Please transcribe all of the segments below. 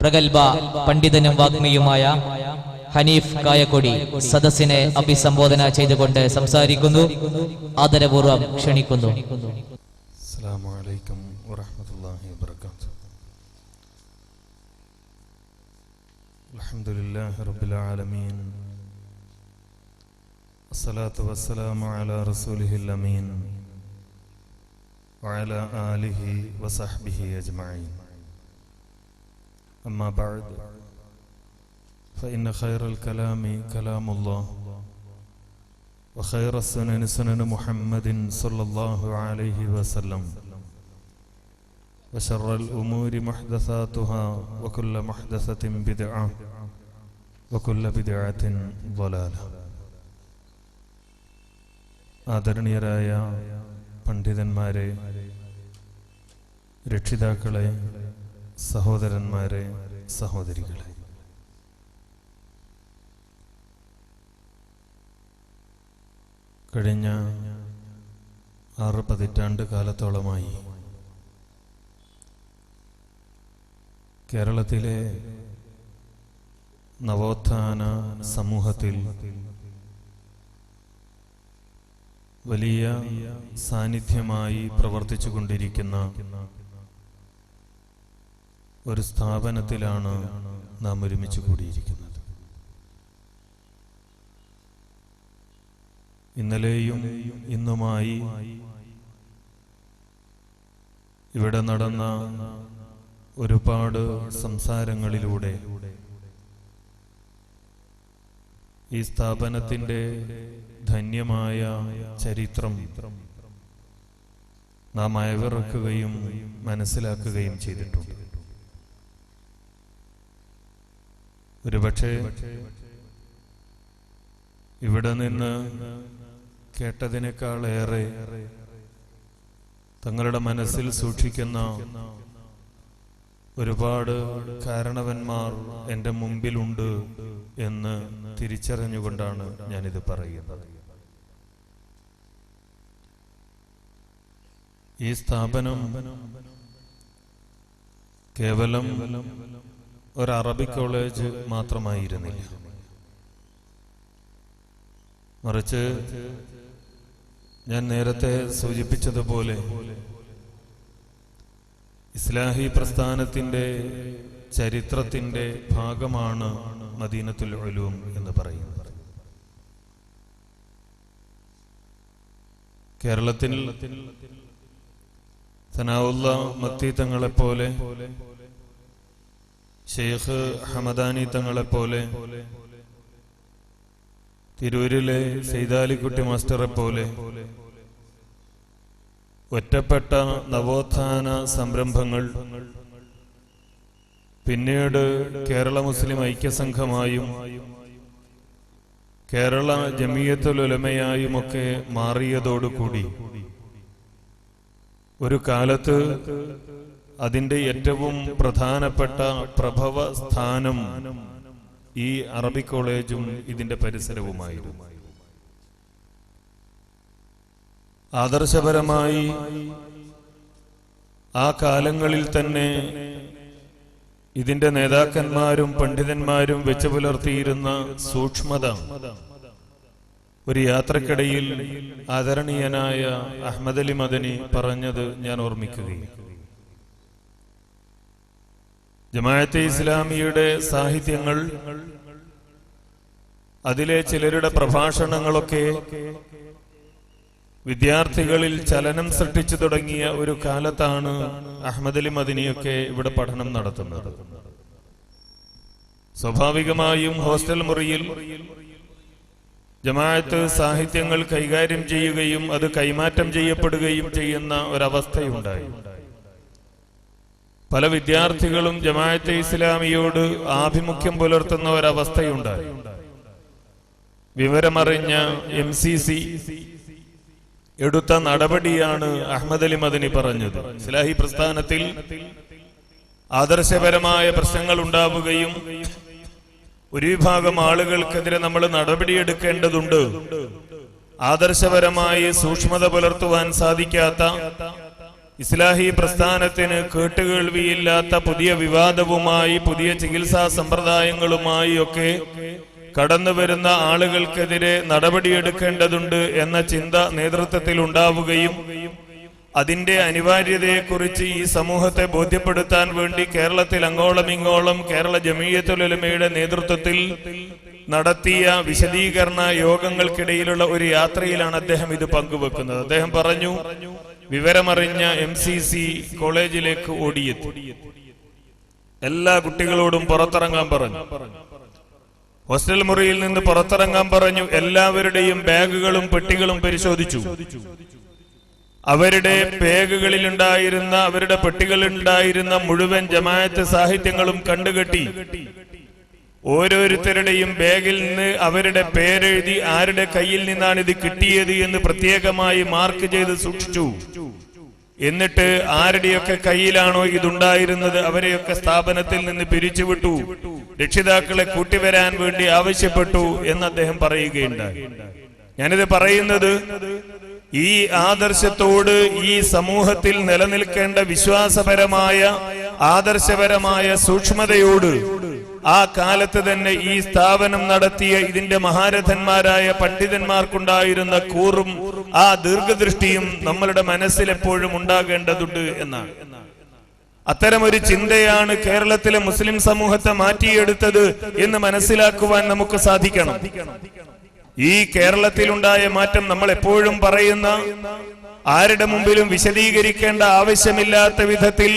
പ്രഗൽഭ പണ്ഡിതനും വാഗ്മിയുമായ ഹനീഫ് കായക്കൊടി സദസ്സിനെ അഭിസംബോധന ചെയ്തുകൊണ്ട് സംസാരിക്കുന്നു. ആദരപൂർവ്വം ക്ഷണിക്കുന്നു. അസ്സലാമു അലൈക്കും വറഹ്മത്തുള്ളാഹി വബറകാതുഹു. അൽഹംദുലില്ലാഹി റബ്ബിൽ ആലമീൻ. അസ്സലാത്തു വസ്സലാമു അലാ റസൂലിഹിൽ അമീൻ വഅലാ ആലിഹി വസഹ്ബിഹി അജ്മഈൻ. അമ്മാ ബഅദ് ഫഇന്ന ഖൈറൽ കലാമി കലാമുല്ലാഹ് وخير السنن سنن محمد صلى الله عليه وسلم وشر الأمور محدثاتها وكل محدثة بدعة وكل بدعة ضلالة. ആദരണീയരായ പണ്ഡിതന്മാരെ, രക്ഷിതാക്കളെ, സഹോദരന്മാരെ, സഹോദരികളെ, കഴിഞ്ഞ 6 പതിറ്റാണ്ട് കാലത്തോളമായി കേരളത്തിലെ നവോത്ഥാന സമൂഹത്തിൽ വലിയ സാന്നിധ്യമായി പ്രവർത്തിച്ചു കൊണ്ടിരിക്കുന്ന ഒരു സ്ഥാപനത്തിലാണ് നാം ഒരുമിച്ച് കൂടിയിരിക്കുന്നത്. ഇന്നലെയും ഇന്നുമായി ഇവിടെ നടന്ന ഒരുപാട് സംസാരങ്ങളിലൂടെ ഈ സ്ഥാപനത്തിൻ്റെ ധന്യമായ ചരിത്രം നാം അയവിറക്കുകയും മനസ്സിലാക്കുകയും ചെയ്തിട്ടുണ്ട്. ഒരുപക്ഷെ ഇവിടെ നിന്ന് കേട്ടതിനേക്കാളേറെ തങ്ങളുടെ മനസ്സിൽ സൂക്ഷിക്കുന്ന ഒരുപാട് കാരണവന്മാർ എൻ്റെ മുമ്പിലുണ്ട് എന്ന് തിരിച്ചറിഞ്ഞുകൊണ്ടാണ് ഞാനിത് പറയുന്നത്. ഈ സ്ഥാപനം കേവലം ഒരു അറബിക് കോളേജ് മാത്രമായിരുന്നില്ല. മറിച്ച് ഞാൻ നേരത്തെ സൂചിപ്പിച്ചതുപോലെ ഇസ്ലാഹി പ്രസ്ഥാനത്തിന്റെ ചരിത്രത്തിന്റെ ഭാഗമാണ് മദീനത്തുൽ ഉലൂം എന്ന് പറയുന്നത്. കേരളത്തിൽ സനാഉല്ല മത്തി തങ്ങളെപ്പോലെ, ഷെയ്ഖ് ഹമദാനി തങ്ങളെപ്പോലെ, തിരൂരിലെ സൈദാലിക്കുട്ടി മാസ്റ്ററെ പോലെ ഒറ്റപ്പെട്ട നവോത്ഥാന സംരംഭങ്ങൾ പിന്നീട് കേരള മുസ്ലിം ഐക്യസംഘമായും കേരള ജമിയത്തുൽ ഉലമയായുമൊക്കെ മാറിയതോടുകൂടി ഒരു കാലത്ത് അതിൻ്റെ ഏറ്റവും പ്രധാനപ്പെട്ട പ്രഭവ സ്ഥാനം ഈ അറബിക് കോളേജും ഇതിന്റെ പരിസരവുമായിരുന്നു. ആദർശപരമായി ആ കാലങ്ങളിൽ തന്നെ ഇതിന്റെ നേതാക്കന്മാരും പണ്ഡിതന്മാരും വെച്ചു പുലർത്തിയിരുന്ന സൂക്ഷ്മത ഒരു യാത്രക്കിടയിൽ ആദരണീയനായ അഹ്മദ് അലി മദനി പറഞ്ഞത് ഞാൻ ഓർമ്മിക്കുകയും, ജമാഅത്തെ ഇസ്ലാമിയുടെ സാഹിത്യങ്ങൾ, അതിലെ ചിലരുടെ പ്രഭാഷണങ്ങളൊക്കെ വിദ്യാർത്ഥികളിൽ ചലനം സൃഷ്ടിച്ചു തുടങ്ങിയ ഒരു കാലത്താണ് അഹ്മദ് അലി മദനിയൊക്കെ ഇവിടെ പഠനം നടത്തുന്നത്. സ്വാഭാവികമായും ഹോസ്റ്റൽ മുറിയിൽ ജമാഅത്ത് സാഹിത്യങ്ങൾ കൈകാര്യം ചെയ്യുകയും അത് കൈമാറ്റം ചെയ്യപ്പെടുകയും ചെയ്യുന്ന ഒരവസ്ഥയുണ്ടായി. പല വിദ്യാർത്ഥികളും ജമാഅത്തെ ഇസ്ലാമിയോട് ആഭിമുഖ്യം പുലർത്തുന്ന ഒരവസ്ഥയുണ്ടായി. വിവരമറിഞ്ഞ MCC എടുത്ത നടപടിയാണ് അഹ്മദ് അലി മദനി പറഞ്ഞത്. ഇസ്ലാഹി പ്രസ്ഥാനത്തിൽ ആദർശപരമായ പ്രശ്നങ്ങൾ ഉണ്ടാവുകയും ഒരു വിഭാഗം ആളുകൾക്കെതിരെ നമ്മൾ നടപടിയെടുക്കേണ്ടതുണ്ട്. ആദർശപരമായി സൂക്ഷ്മത പുലർത്തുവാൻ സാധിക്കാത്ത ഇസ്ലാഹി പ്രസ്ഥാനത്തിന് കേട്ടുകേൾവിയില്ലാത്ത പുതിയ വിവാദവുമായി പുതിയ ചികിത്സാ സമ്പ്രദായങ്ങളുമായി ഒക്കെ കടന്നു വരുന്ന ആളുകൾക്കെതിരെ നടപടിയെടുക്കേണ്ടതുണ്ട് എന്ന ചിന്ത നേതൃത്വത്തിൽ ഉണ്ടാവുകയും അതിന്റെ അനിവാര്യതയെക്കുറിച്ച് ഈ സമൂഹത്തെ ബോധ്യപ്പെടുത്താൻ വേണ്ടി കേരളത്തിൽ അങ്ങോളം ഇങ്ങോളം കേരള ജമീയത്തുൽ ഉലമയുടെ നേതൃത്വത്തിൽ നടത്തിയ വിശദീകരണ യോഗങ്ങൾക്കിടയിലുള്ള ഒരു യാത്രയിലാണ് അദ്ദേഹം ഇത് പങ്കുവെക്കുന്നത്. അദ്ദേഹം പറഞ്ഞു, വിവരമറിഞ്ഞ MCC കോളേജിലേക്ക് ഓടിയെത്തി. എല്ലാ കുട്ടികളോടും പുറത്തിറങ്ങാൻ പറഞ്ഞു. ഹോസ്റ്റൽ മുറിയിൽ നിന്ന് പുറത്തിറങ്ങാൻ പറഞ്ഞു. എല്ലാവരുടെയും ബാഗുകളും പെട്ടികളും പരിശോധിച്ചു. അവരുടെ ബാഗുകളിലുണ്ടായിരുന്ന, അവരുടെ പെട്ടികളിലുണ്ടായിരുന്ന മുഴുവൻ ജമാഅത്ത് സാഹിത്യങ്ങളും കണ്ടുകെട്ടി. ഓരോരുത്തരുടെയും ബാഗിൽ നിന്ന് അവരുടെ പേരെഴുതി ആരുടെ കയ്യിൽ നിന്നാണ് ഇത് കിട്ടിയത് എന്ന് പ്രത്യേകമായി മാർക്ക് ചെയ്ത് സൂക്ഷിച്ചു. എന്നിട്ട് ആരുടെയൊക്കെ കയ്യിലാണോ ഇതുണ്ടായിരുന്നത് അവരെയൊക്കെ സ്ഥാപനത്തിൽ നിന്ന് പിരിച്ചുവിട്ടു. രക്ഷിതാക്കളെ കൂട്ടിവരാൻ വേണ്ടി ആവശ്യപ്പെട്ടു എന്ന് അദ്ദേഹം പറയുകയുണ്ടായി. ഞാനിത് പറയുന്നത് ഈ ആദർശത്തോട് ഈ സമൂഹത്തിൽ നിലനിൽക്കേണ്ട വിശ്വാസപരമായ ആദർശപരമായ സൂക്ഷ്മതയോട് ആ കാലത്ത് തന്നെ ഈ സ്ഥാപനം നടത്തിയ ഇതിന്റെ മഹാരഥന്മാരായ പണ്ഡിതന്മാർക്കുണ്ടായിരുന്ന കൂറും ആ ദീർഘദൃഷ്ടിയും നമ്മളുടെ മനസ്സിൽ എപ്പോഴും ഉണ്ടാകേണ്ടതുണ്ട് എന്നാണ്. അത്തരമൊരു ചിന്തയാണ് കേരളത്തിലെ മുസ്ലിം സമൂഹത്തെ മാറ്റിയെടുത്തത് എന്ന് മനസ്സിലാക്കുവാൻ നമുക്ക് സാധിക്കണം. ഈ കേരളത്തിലുണ്ടായ മാറ്റം നമ്മൾ എപ്പോഴും പറയുന്ന, ആരുടെ മുമ്പിലും വിശദീകരിക്കേണ്ട ആവശ്യമില്ലാത്ത വിധത്തിൽ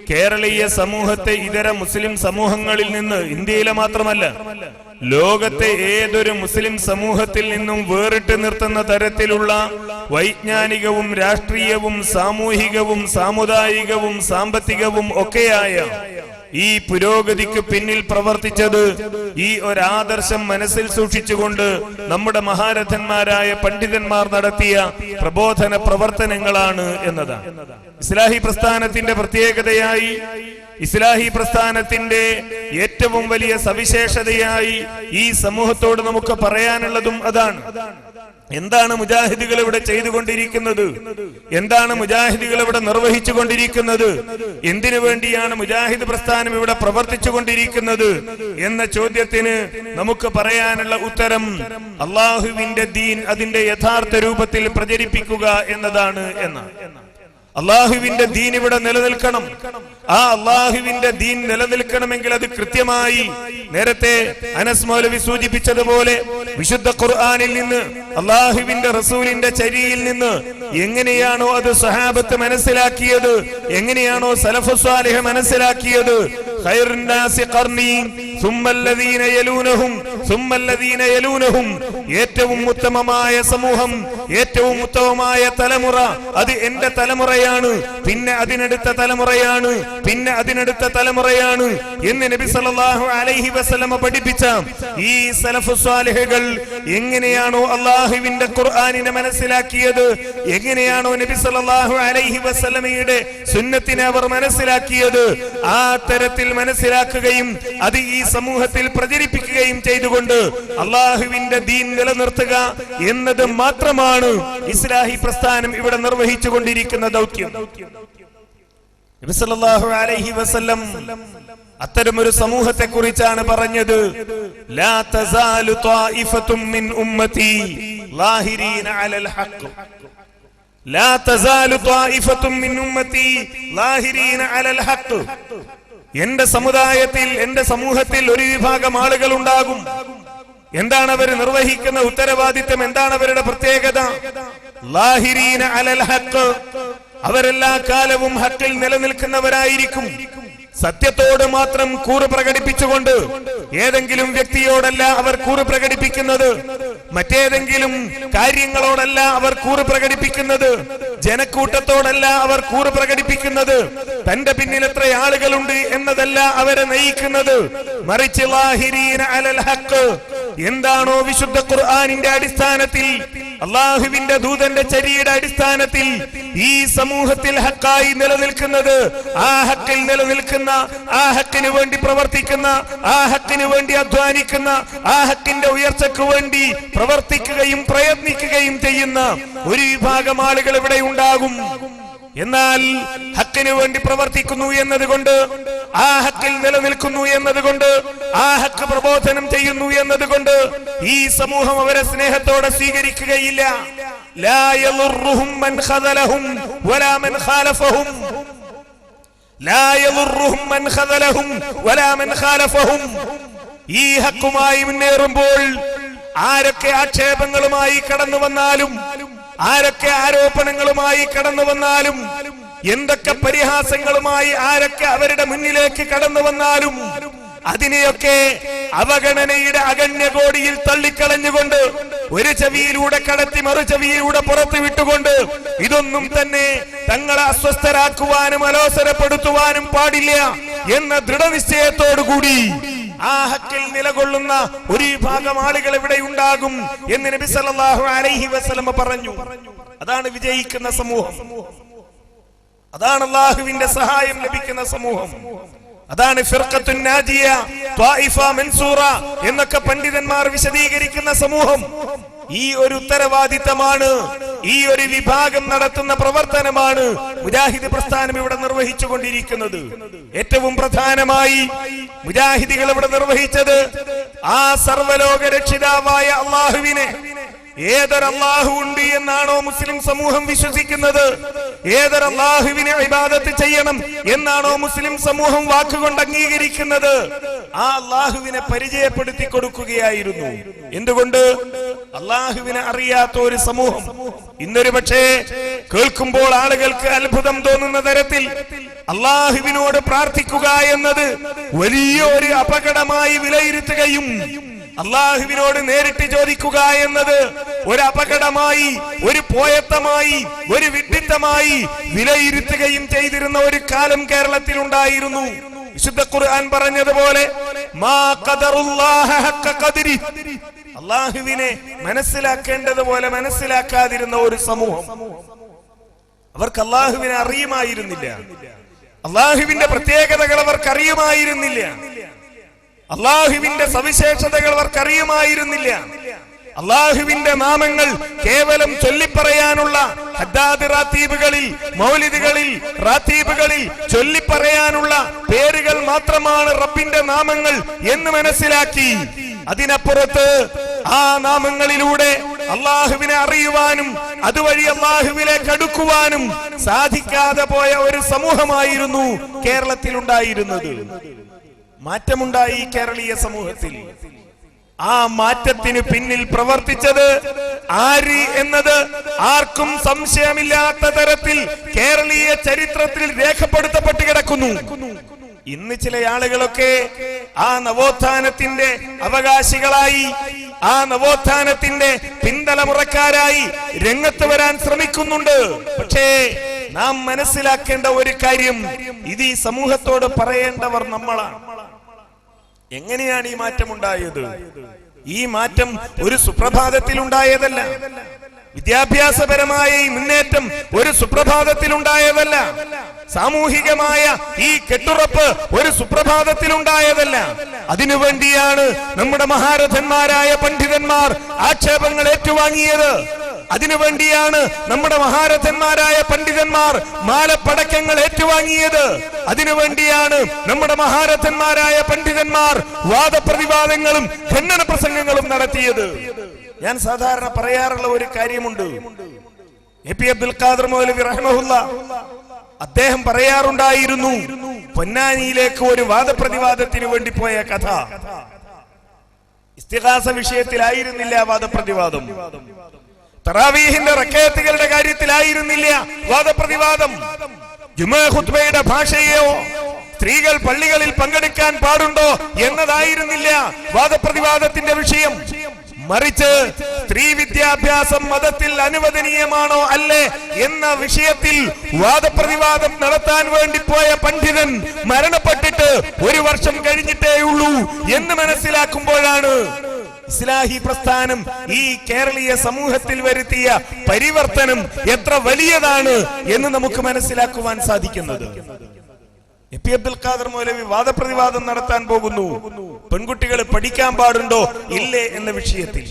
കേരളീയ സമൂഹത്തെ ഇതര മുസ്ലിം സമൂഹങ്ങളിൽ നിന്ന്, ഇന്ത്യയിലെ മാത്രമല്ല ലോകത്തെ ഏതൊരു മുസ്ലിം സമൂഹത്തിൽ നിന്നും വേറിട്ട് നിർത്തുന്ന തരത്തിലുള്ള വൈജ്ഞാനികവും രാഷ്ട്രീയവും സാമൂഹികവും സാമുദായികവും സാമ്പത്തികവും ഒക്കെയായ ഈ പുരോഗതിക്ക് പിന്നിൽ പ്രവർത്തിച്ചത് ഈ ഒരാദർശം മനസ്സിൽ സൂക്ഷിച്ചുകൊണ്ട് നമ്മുടെ മഹാരഥന്മാരായ പണ്ഡിതന്മാർ നടത്തിയ പ്രബോധന പ്രവർത്തനങ്ങളാണ് എന്നതാണ്. ഇസ്ലാഹി പ്രസ്ഥാനത്തിന്റെ പ്രത്യേകതയായി, ഇസ്ലാഹി പ്രസ്ഥാനത്തിന്റെ ഏറ്റവും വലിയ സവിശേഷതയായി ഈ സമൂഹത്തോട് നമുക്ക് പറയാനുള്ളതും അതാണ്. എന്താണ് മുജാഹിദുകൾ ഇവിടെ ചെയ്തുകൊണ്ടിരിക്കുന്നത്? എന്താണ് മുജാഹിദുകൾ ഇവിടെ നിർവഹിച്ചു കൊണ്ടിരിക്കുന്നത്? എന്തിനു വേണ്ടിയാണ് മുജാഹിദ് പ്രസ്ഥാനം ഇവിടെ പ്രവർത്തിച്ചു കൊണ്ടിരിക്കുന്നത് എന്ന ചോദ്യത്തിന് നമുക്ക് പറയാനുള്ള ഉത്തരം അള്ളാഹുവിന്റെ ദീൻ അതിന്റെ യഥാർത്ഥ രൂപത്തിൽ പ്രചരിപ്പിക്കുക എന്നതാണ്. അള്ളാഹുവിന്റെ ദീൻ ഇവിടെ നിലനിൽക്കണം. ആ അള്ളാഹുവിന്റെ ദീൻ നിലനിൽക്കണമെങ്കിൽ അത് കൃത്യമായി നേരത്തെ അനസ് മൗലവി സൂചിപ്പിച്ചതുപോലെ വിശുദ്ധ ഖുർആനിൽ നിന്ന്, അള്ളാഹുവിന്റെ റസൂലിന്റെ ചര്യയിൽ നിന്ന് എങ്ങനെയാണോ അത് സ്വഹാബത്ത് മനസ്സിലാക്കിയത്, എങ്ങനെയാണോ സലഫു സ്വാലിഹ് മനസ്സിലാക്കിയത്, ഖൈറുൻ നാസി ഖർനി സുമ്മല്ലദീന യലൂനഹും സുമ്മല്ലദീന യലൂനഹും, ഏറ്റവും ഉത്തമമായ സമൂഹം, ഏറ്റവും ഉത്തമമായ തലമുറ അത് എന്റെ തലമുറയാണ്, പിന്നെ അതിനടുത്ത തലമുറയാണ്, പിന്നെ അതിനടുത്ത തലമുറയാണ് എന്ന് നബി സല്ലല്ലാഹു അലൈഹി വസല്ലമ പഠിപ്പിച്ച ഈ സലഫു സ്വാലിഹുകൾ എങ്ങനെയാണോ അള്ളാഹുവിന്റെ ഖുർആനിനെ മനസ്സിലാക്കിയത്, എങ്ങനെയാണോ നബി സല്ലല്ലാഹു അലൈഹി വസല്ലമയുടെ സുന്നത്തിനെ അവർ മനസ്സിലാക്കിയത്, ആ തരത്തിൽ മനസ്സിലാക്കുകയും അത് ഈ സമൂഹത്തിൽ പ്രചരിപ്പിക്കുകയും ചെയ്തുകൊണ്ട് അള്ളാഹുവിന്റെ ദീൻ നിലനിർത്തുക എന്നത് മാത്രമാണ് ഇസ്ലാഹി പ്രസ്ഥാനം ഇവിടെ നിർവഹിച്ചു കൊണ്ടിരിക്കുന്ന ദൗത്യം. നബി സല്ലല്ലാഹു അലൈഹി വസല്ലം അത്തരമൊരു സമൂഹത്തെ കുറിച്ചാണ് പറഞ്ഞത്, ലാ തസാലു ത്വായിഫത്തും മിൻ ഉമ്മതി ലാഹിരീന അലൽ ഹഖ്, ലാ തസാലു ത്വായിഫത്തും മിൻ ഉമ്മതി ലാഹിരീന അലൽ ഹഖ്. എന്റെ സമുദായത്തിൽ, എന്റെ സമൂഹത്തിൽ ഒരു വിഭാഗം ആളുകൾ ഉണ്ടാകും. എന്താണ് അവർ നിർവഹിക്കുന്ന ഉത്തരവാദിത്വം? എന്താണ് അവരുടെ പ്രത്യേകത? ലാഹിരീന അലൽ ഹഖ്, അവരെല്ലാ കാലവും ഹക്കിൽ നിലനിൽക്കുന്നവരായിരിക്കും. സത്യത്തോട് മാത്രം കൂറ് പ്രകടിപ്പിച്ചുകൊണ്ട് ഏതെങ്കിലും വ്യക്തിയോടല്ല അവർ കൂറ് പ്രകടിപ്പിക്കുന്നത്, മറ്റേതെങ്കിലും കാര്യങ്ങളോടല്ല അവർ കൂറ് പ്രകടിപ്പിക്കുന്നത്, ജനക്കൂട്ടത്തോടല്ല അവർ കൂറ് പ്രകടിപ്പിക്കുന്നത്, തന്റെ പിന്നിൽ എത്ര ആളുകളുണ്ട് എന്നതല്ല അവരെ നയിക്കുന്നത്. മറിച്ച് ലാഹിരീന അലൽ ഹഖ്, എന്താണോ വിശുദ്ധ ഖുർആനിന്റെ അടിസ്ഥാനത്തിൽ, അള്ളാഹുവിന്റെ ദൂതന്റെ ചര്യയുടെ അടിസ്ഥാനത്തിൽ ഈ സമൂഹത്തിൽ ഹക്കായി നിലനിൽക്കുന്നത്, ആ ഹക്കിൽ നിലനിൽക്കുന്ന, ആ ഹക്കിന് വേണ്ടി പ്രവർത്തിക്കുന്ന, ആ ഹക്കിന് വേണ്ടി അധ്വാനിക്കുന്ന, ആ ഹക്കിന്റെ ഉയർച്ചയ്ക്ക് വേണ്ടി പ്രവർത്തിക്കുകയും പ്രയത്നിക്കുകയും ചെയ്യുന്ന ഒരു വിഭാഗം ആളുകൾ ഇവിടെ ഉണ്ടാകും. എന്നാൽ ഹക്കിനു വേണ്ടി പ്രവർത്തിക്കുന്നു എന്നതുകൊണ്ട്, ആ ഹക്കിൽ നിലനിൽക്കുന്നു എന്നതുകൊണ്ട്, ആ ഹക്ക് പ്രബോധനം ചെയ്യുന്നു എന്നതുകൊണ്ട് ഈ സമൂഹം അവരെ സ്നേഹത്തോടെ സ്വീകരിക്കുകയില്ല. ലാ യളുറുഹും മൻ ഖദലഹും വലാ മൻ ഖാലഫഹും. ലാ യളുറുഹും മൻ ഖദലഹും വലാ മൻ ഖാലഫഹും. ഈ ഹക്കുമായി മുന്നേറുമ്പോൾ ആരൊക്കെ ആക്ഷേപങ്ങളുമായി കടന്നു വന്നാലും, ആരൊക്കെ ആരോപണങ്ങളുമായി കടന്നു വന്നാലും, എന്തൊക്കെ പരിഹാസങ്ങളുമായി ആരൊക്കെ അവരുടെ മുന്നിലേക്ക് കടന്നു വന്നാലും അതിനെയൊക്കെ അവഗണനയുടെ അഗണ്യകോടിയിൽ തള്ളിക്കളഞ്ഞുകൊണ്ട് ഒരു ചെവിയിലൂടെ കടത്തി മറു ചെവിയിലൂടെ പുറത്തു വിട്ടുകൊണ്ട് ഇതൊന്നും തന്നെ തങ്ങളെ അസ്വസ്ഥരാക്കുവാനും അലോസരപ്പെടുത്തുവാനും പാടില്ല എന്ന ദൃഢനിശ്ചയത്തോടുകൂടി ആ ഹക്കിൽ നിലകൊള്ളുന്ന ഒരു വിഭാഗം ആളുകൾ ഇവിടെ ഉണ്ടാകും എന്ന് നബി സല്ലല്ലാഹു അലൈഹി വസല്ലം പറഞ്ഞു. അതാണ് വിജയിക്കുന്ന സമൂഹം, അതാണ് അല്ലാഹുവിന്റെ സഹായം ലഭിക്കുന്ന സമൂഹം, അതാണ് ഫിർഖത്തുൻ നാജിയ, ത്വായിഫ മൻസൂറ എന്നൊക്കെ പണ്ഡിതന്മാർ വിശദീകരിക്കുന്ന സമൂഹം. ഈ ഒരു ഉത്തരവാദിത്തമാണ്, ഈ ഒരു വിഭാഗം നടത്തുന്ന പ്രവർത്തനമാണ് മുജാഹിദ് പ്രസ്ഥാനം ഇവിടെ നിർവഹിച്ചു കൊണ്ടിരിക്കുന്നത്. ഏറ്റവും പ്രധാനമായി മുജാഹിദികൾ ഇവിടെ നിർവഹിച്ചത് ആ സർവലോക രക്ഷിതാവായ അള്ളാഹുവിനെ, ഏതൊരു അല്ലാഹു ഉണ്ട് എന്നാണോ മുസ്ലിം സമൂഹം വിശ്വസിക്കുന്നത്, ഏതൊരു അല്ലാഹുവിനെ ഇബാദത്ത് ചെയ്യണം എന്നാണോ മുസ്ലിം സമൂഹം വാക്കുകൊണ്ട് അംഗീകരിക്കുന്നത്, ആ അല്ലാഹുവിനെ പരിചയപ്പെടുത്തി കൊടുക്കുകയായിരുന്നു. എന്തുകൊണ്ട്? അല്ലാഹുവിനെ അറിയാത്ത ഒരു സമൂഹം ഇന്നൊരു പക്ഷേ കേൾക്കുമ്പോൾ ആളുകൾക്ക് അത്ഭുതം തോന്നുന്ന തരത്തിൽ അല്ലാഹുവിനോട് പ്രാർത്ഥിക്കുക എന്നത് വലിയ ഒരു അപകടമായി വിലയിരുത്തുകയും അല്ലാഹുവിനോട് നേരിട്ട് ചോദിക്കുക എന്നത് ഒരു അപകടമായി, ഒരു പോയത്തമായി, ഒരു വിഡ്ഢിത്തമായി വിലയിരുത്തുകയും ചെയ്തിരുന്ന ഒരു കാലം കേരളത്തിൽ ഉണ്ടായിരുന്നു. വിശുദ്ധ ഖുർആൻ പറഞ്ഞതുപോലെ മാ ഖദറുല്ലാഹ ഹഖ ഖദ്രി, അല്ലാഹുവിനെ മനസ്സിലാക്കേണ്ടതുപോലെ മനസ്സിലാക്കാതിരുന്ന ഒരു സമൂഹം. അവർക്ക് അല്ലാഹുവിനെ അറിയുമായിരുന്നില്ല, അല്ലാഹുവിന്റെ പ്രത്യേകതകൾ അവർക്ക് അറിയുമായിരുന്നില്ല, അല്ലാഹുവിന്റെ സവിശേഷതകൾ അവർക്ക് അറിയുമായിരുന്നില്ല. അല്ലാഹുവിന്റെ നാമങ്ങൾ കേവലം ചൊല്ലിപ്പറയാനുള്ള ഹദ്ദാദ് റാത്തീബുകളിൽ, മൗലിദുകളിൽ, റാത്തീബുകളിൽ ചൊല്ലിപ്പറയാനുള്ള പേരുകൾ മാത്രമാണ് റബ്ബിന്റെ നാമങ്ങൾ എന്ന് മനസ്സിലാക്കി അതിനപ്പുറത്ത് ആ നാമങ്ങളിലൂടെ അല്ലാഹുവിനെ അറിയുവാനും അതുവഴി അല്ലാഹുവിലേക്ക് അടുക്കുവാനും സാധിക്കാതെ പോയ ഒരു സമൂഹമായിരുന്നു കേരളത്തിൽ ഉണ്ടായിരുന്നത്. മാറ്റമുണ്ടായി കേരളീയ സമൂഹത്തിൽ. ആ മാറ്റത്തിന് പിന്നിൽ പ്രവർത്തിച്ചത് ആര് എന്നത് ആർക്കും സംശയമില്ലാത്ത തരത്തിൽ കേരളീയ ചരിത്രത്തിൽ രേഖപ്പെടുത്തപ്പെട്ട് കിടക്കുന്നു. ഇന്ന് ചില ആളുകളൊക്കെ ആ നവോത്ഥാനത്തിന്റെ അവകാശികളായി, ആ നവോത്ഥാനത്തിന്റെ പിന്തലമുറക്കാരായി രംഗത്ത് വരാൻ ശ്രമിക്കുന്നുണ്ട്. പക്ഷേ നാം മനസ്സിലാക്കേണ്ട ഒരു കാര്യം, ഇത് ഈ സമൂഹത്തോട് പറയേണ്ടവർ നമ്മളാണ്. എങ്ങനെയാണ് ഈ മാറ്റം ഉണ്ടായത്? ഈ മാറ്റം ഒരു സുപ്രഭാതത്തിൽ ഉണ്ടായതല്ല. വിദ്യാഭ്യാസപരമായ ഈ മുന്നേറ്റം ഒരു സുപ്രഭാതത്തിൽ ഉണ്ടായതല്ല. സാമൂഹികമായ ഈ കെട്ടുറപ്പ് ഒരു സുപ്രഭാതത്തിൽ ഉണ്ടായതല്ല. അതിനുവേണ്ടിയാണ് നമ്മുടെ മഹാരഥന്മാരായ പണ്ഡിതന്മാർ ആക്ഷേപങ്ങൾ ഏറ്റുവാങ്ങിയത്. അതിനുവേണ്ടിയാണ് നമ്മുടെ മഹാരഥന്മാരായ പണ്ഡിതന്മാർ മാലപ്പടക്കങ്ങൾ ഏറ്റുവാങ്ങിയത്. അതിനുവേണ്ടിയാണ് നമ്മുടെ മഹാരഥന്മാരായ പണ്ഡിതന്മാർ വാദപ്രതിവാദങ്ങളും ഖണ്ഡന പ്രസംഗങ്ങളും നടത്തിയത്. ഞാൻ സാധാരണ പറയാറുള്ള ഒരു കാര്യമുണ്ട്. എ പി അബ്ദുൽ ഖാദർ മൗലവി റഹ്മഹുല്ലാ അദ്ദേഹം പറയാറുണ്ടായിരുന്നു, പൊന്നാനിയിലേക്ക് ഒരു വാദപ്രതിവാദത്തിന് വേണ്ടി പോയ കഥ. ഇസ്തിഗാസ വിഷയത്തിലായിരുന്നില്ല വാദപ്രതിവാദം, തറാവീഹിന്റെ റക്അത്തുകളുടെ കാര്യത്തിലായിരുന്നില്ല വാദപ്രതിവാദം, ജുമുഅ ഖുത്ബയുടെ ഭാഷയോ സ്ത്രീകൾ പള്ളികളിൽ പങ്കെടുക്കാൻ പാടുണ്ടോ എന്നതായിരുന്നില്ല വാദപ്രതിവാദത്തിന്റെ വിഷയം. മറിച്ച് സ്ത്രീ വിദ്യാഭ്യാസം മതത്തിൽ അനുവദനീയമാണോ അല്ലേ എന്ന വിഷയത്തിൽ വാദപ്രതിവാദം നടത്താൻ വേണ്ടി പോയ പണ്ഡിതൻ മരണപ്പെട്ടിട്ട് 1 വർഷം കഴിഞ്ഞിട്ടേയുള്ളൂ എന്ന് മനസ്സിലാക്കുമ്പോഴാണ് ഇസ്ലാഹി പ്രസ്ഥാനം ഈ കേരളീയ സമൂഹത്തിൽ വരുത്തിയ പരിവർത്തനം എത്ര വലിയതാണ് എന്ന് നമുക്ക് മനസ്സിലാക്കുവാൻ സാധിക്കുന്നത്. എ പി അബ്ദുൽ ഖാദർ മൗലവി വാദപ്രതിവാദം നടത്താൻ പോകുന്നു, പെൺകുട്ടികൾ പഠിക്കാൻ പാടുണ്ടോ ഇല്ലേ എന്ന വിഷയത്തിൽ.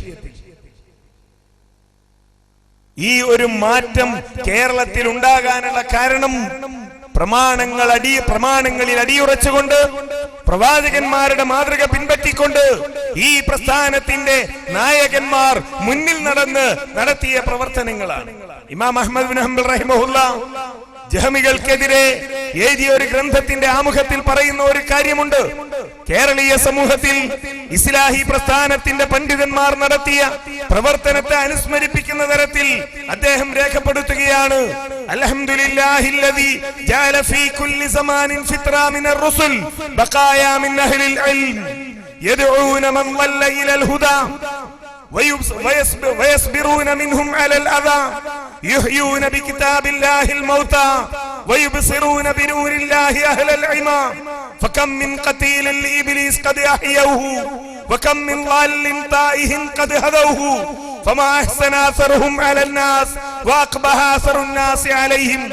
ഈ ഒരു മാറ്റം കേരളത്തിൽ ഉണ്ടാകാനുള്ള കാരണം പ്രമാണങ്ങളിൽ അടിയുറച്ചുകൊണ്ട് പ്രവാചകന്മാരുടെ മാതൃക പിൻപറ്റിക്കൊണ്ട് ഈ പ്രസ്ഥാനത്തിന്റെ നായകന്മാർ മുന്നിൽ നടത്തിയ പ്രവർത്തനങ്ങളാണ്. ഇമാം അഹ്മദ് ബിൻ ഹംബൽ റഹിമഹുല്ലാഹ് ജഹമികൾക്കെതിരെ എഴുതിയ ഒരു ഗ്രന്ഥത്തിന്റെ ആമുഖത്തിൽ പറയുന്ന ഒരു കാര്യമുണ്ട്. കേരളീയ സമൂഹത്തിൽ ഇസ്ലാഹി പ്രസ്ഥാനത്തിന്റെ പണ്ഡിതന്മാർ നടത്തിയ പ്രവർത്തനത്തെ അനുസ്മരിപ്പിക്കുന്ന തരത്തിൽ അദ്ദേഹം രേഖപ്പെടുത്തുകയാണ്: അൽഹംദുലില്ലാഹില്ലദീ ജഅല ഫീ കുല്ലി സമാനിൻ ഫിത്ര മിനർ റുസുൽ ബഖായ മിൻ അഹ്ലിൽ ഇൽം യദ്ഊന മൻ ളല്ല ഇലൽ ഹുദാ ويصبرون منهم على الأذى يحيون بكتاب الله الموتى ويبصرون بنور الله أهل العمى فكم من قتيل لإبليس قد أحيوه وكم من ضال تائه قد هدوه فما أحسن أثرهم على الناس وأقبح أثر الناس عليهم.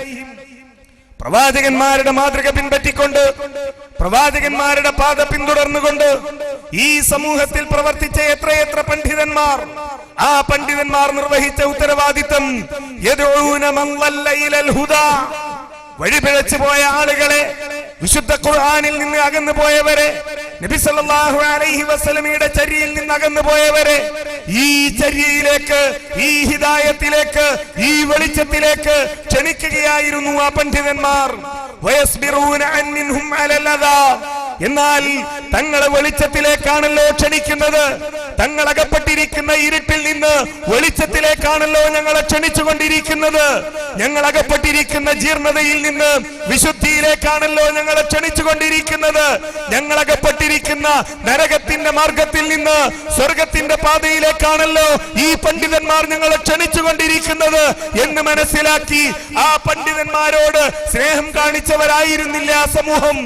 പ്രവാചകന്മാരുടെ മാതൃക പിൻപറ്റിക്കൊണ്ട് പ്രവാചകന്മാരുടെ പാത പിന്തുടർന്നുകൊണ്ട് ഈ സമൂഹത്തിൽ പ്രവർത്തിച്ച എത്രയെത്ര പണ്ഡിതന്മാർ, ആ പണ്ഡിതന്മാർ നിർവഹിച്ച ഉത്തരവാദിത്തം യദ്ഊന മൻ ളല്ല ഇലൽ ഹുദാ, വഴിപിഴച്ചു പോയ ആളുകളെ, വിശുദ്ധ ഖുർആനിൽ നിന്ന് അകന്നു പോയവരെ, നബി സല്ലല്ലാഹു അലൈഹി വസല്ലമയുടെ ചര്യയിൽ നിന്ന് അകന്നു പോയവരെ ഈ ചര്യയിലേക്ക്, ഈ ഹിദായത്തിലേക്ക്, ഈ വെളിച്ചത്തിലേക്ക് ക്ഷണിക്കുകയായിരുന്നു ആ പണ്ഡിതന്മാർ. വയസ്ബിറൂന അൻ മിൻഹും അലൽ അദാ, എന്നാൽ തങ്ങളെ വെളിച്ചത്തിലേക്കാണല്ലോ ക്ഷണിക്കുന്നത്, തങ്ങൾ അകപ്പെട്ടിരിക്കുന്ന ഇരുട്ടിൽ നിന്ന് വെളിച്ചത്തിലേക്കാണല്ലോ ഞങ്ങളെ ക്ഷണിച്ചുകൊണ്ടിരിക്കുന്നത്, ഞങ്ങൾ അകപ്പെട്ടിരിക്കുന്ന ജീർണതയിൽ നിന്ന് വിശുദ്ധിയിലേക്കാണല്ലോ ഞങ്ങളെ ക്ഷണിച്ചുകൊണ്ടിരിക്കുന്നത്, ഞങ്ങൾ അകപ്പെട്ടിരിക്കുന്ന നരകത്തിന്റെ മാർഗത്തിൽ നിന്ന് സ്വർഗത്തിന്റെ പാതയിലേക്കാണല്ലോ ഈ പണ്ഡിതന്മാർ ഞങ്ങളെ ക്ഷണിച്ചുകൊണ്ടിരിക്കുന്നത് എന്ന് മനസ്സിലാക്കി ആ പണ്ഡിതന്മാരോട് സ്നേഹം കാണിച്ചവരായിരുന്നില്ല ആ സമൂഹം,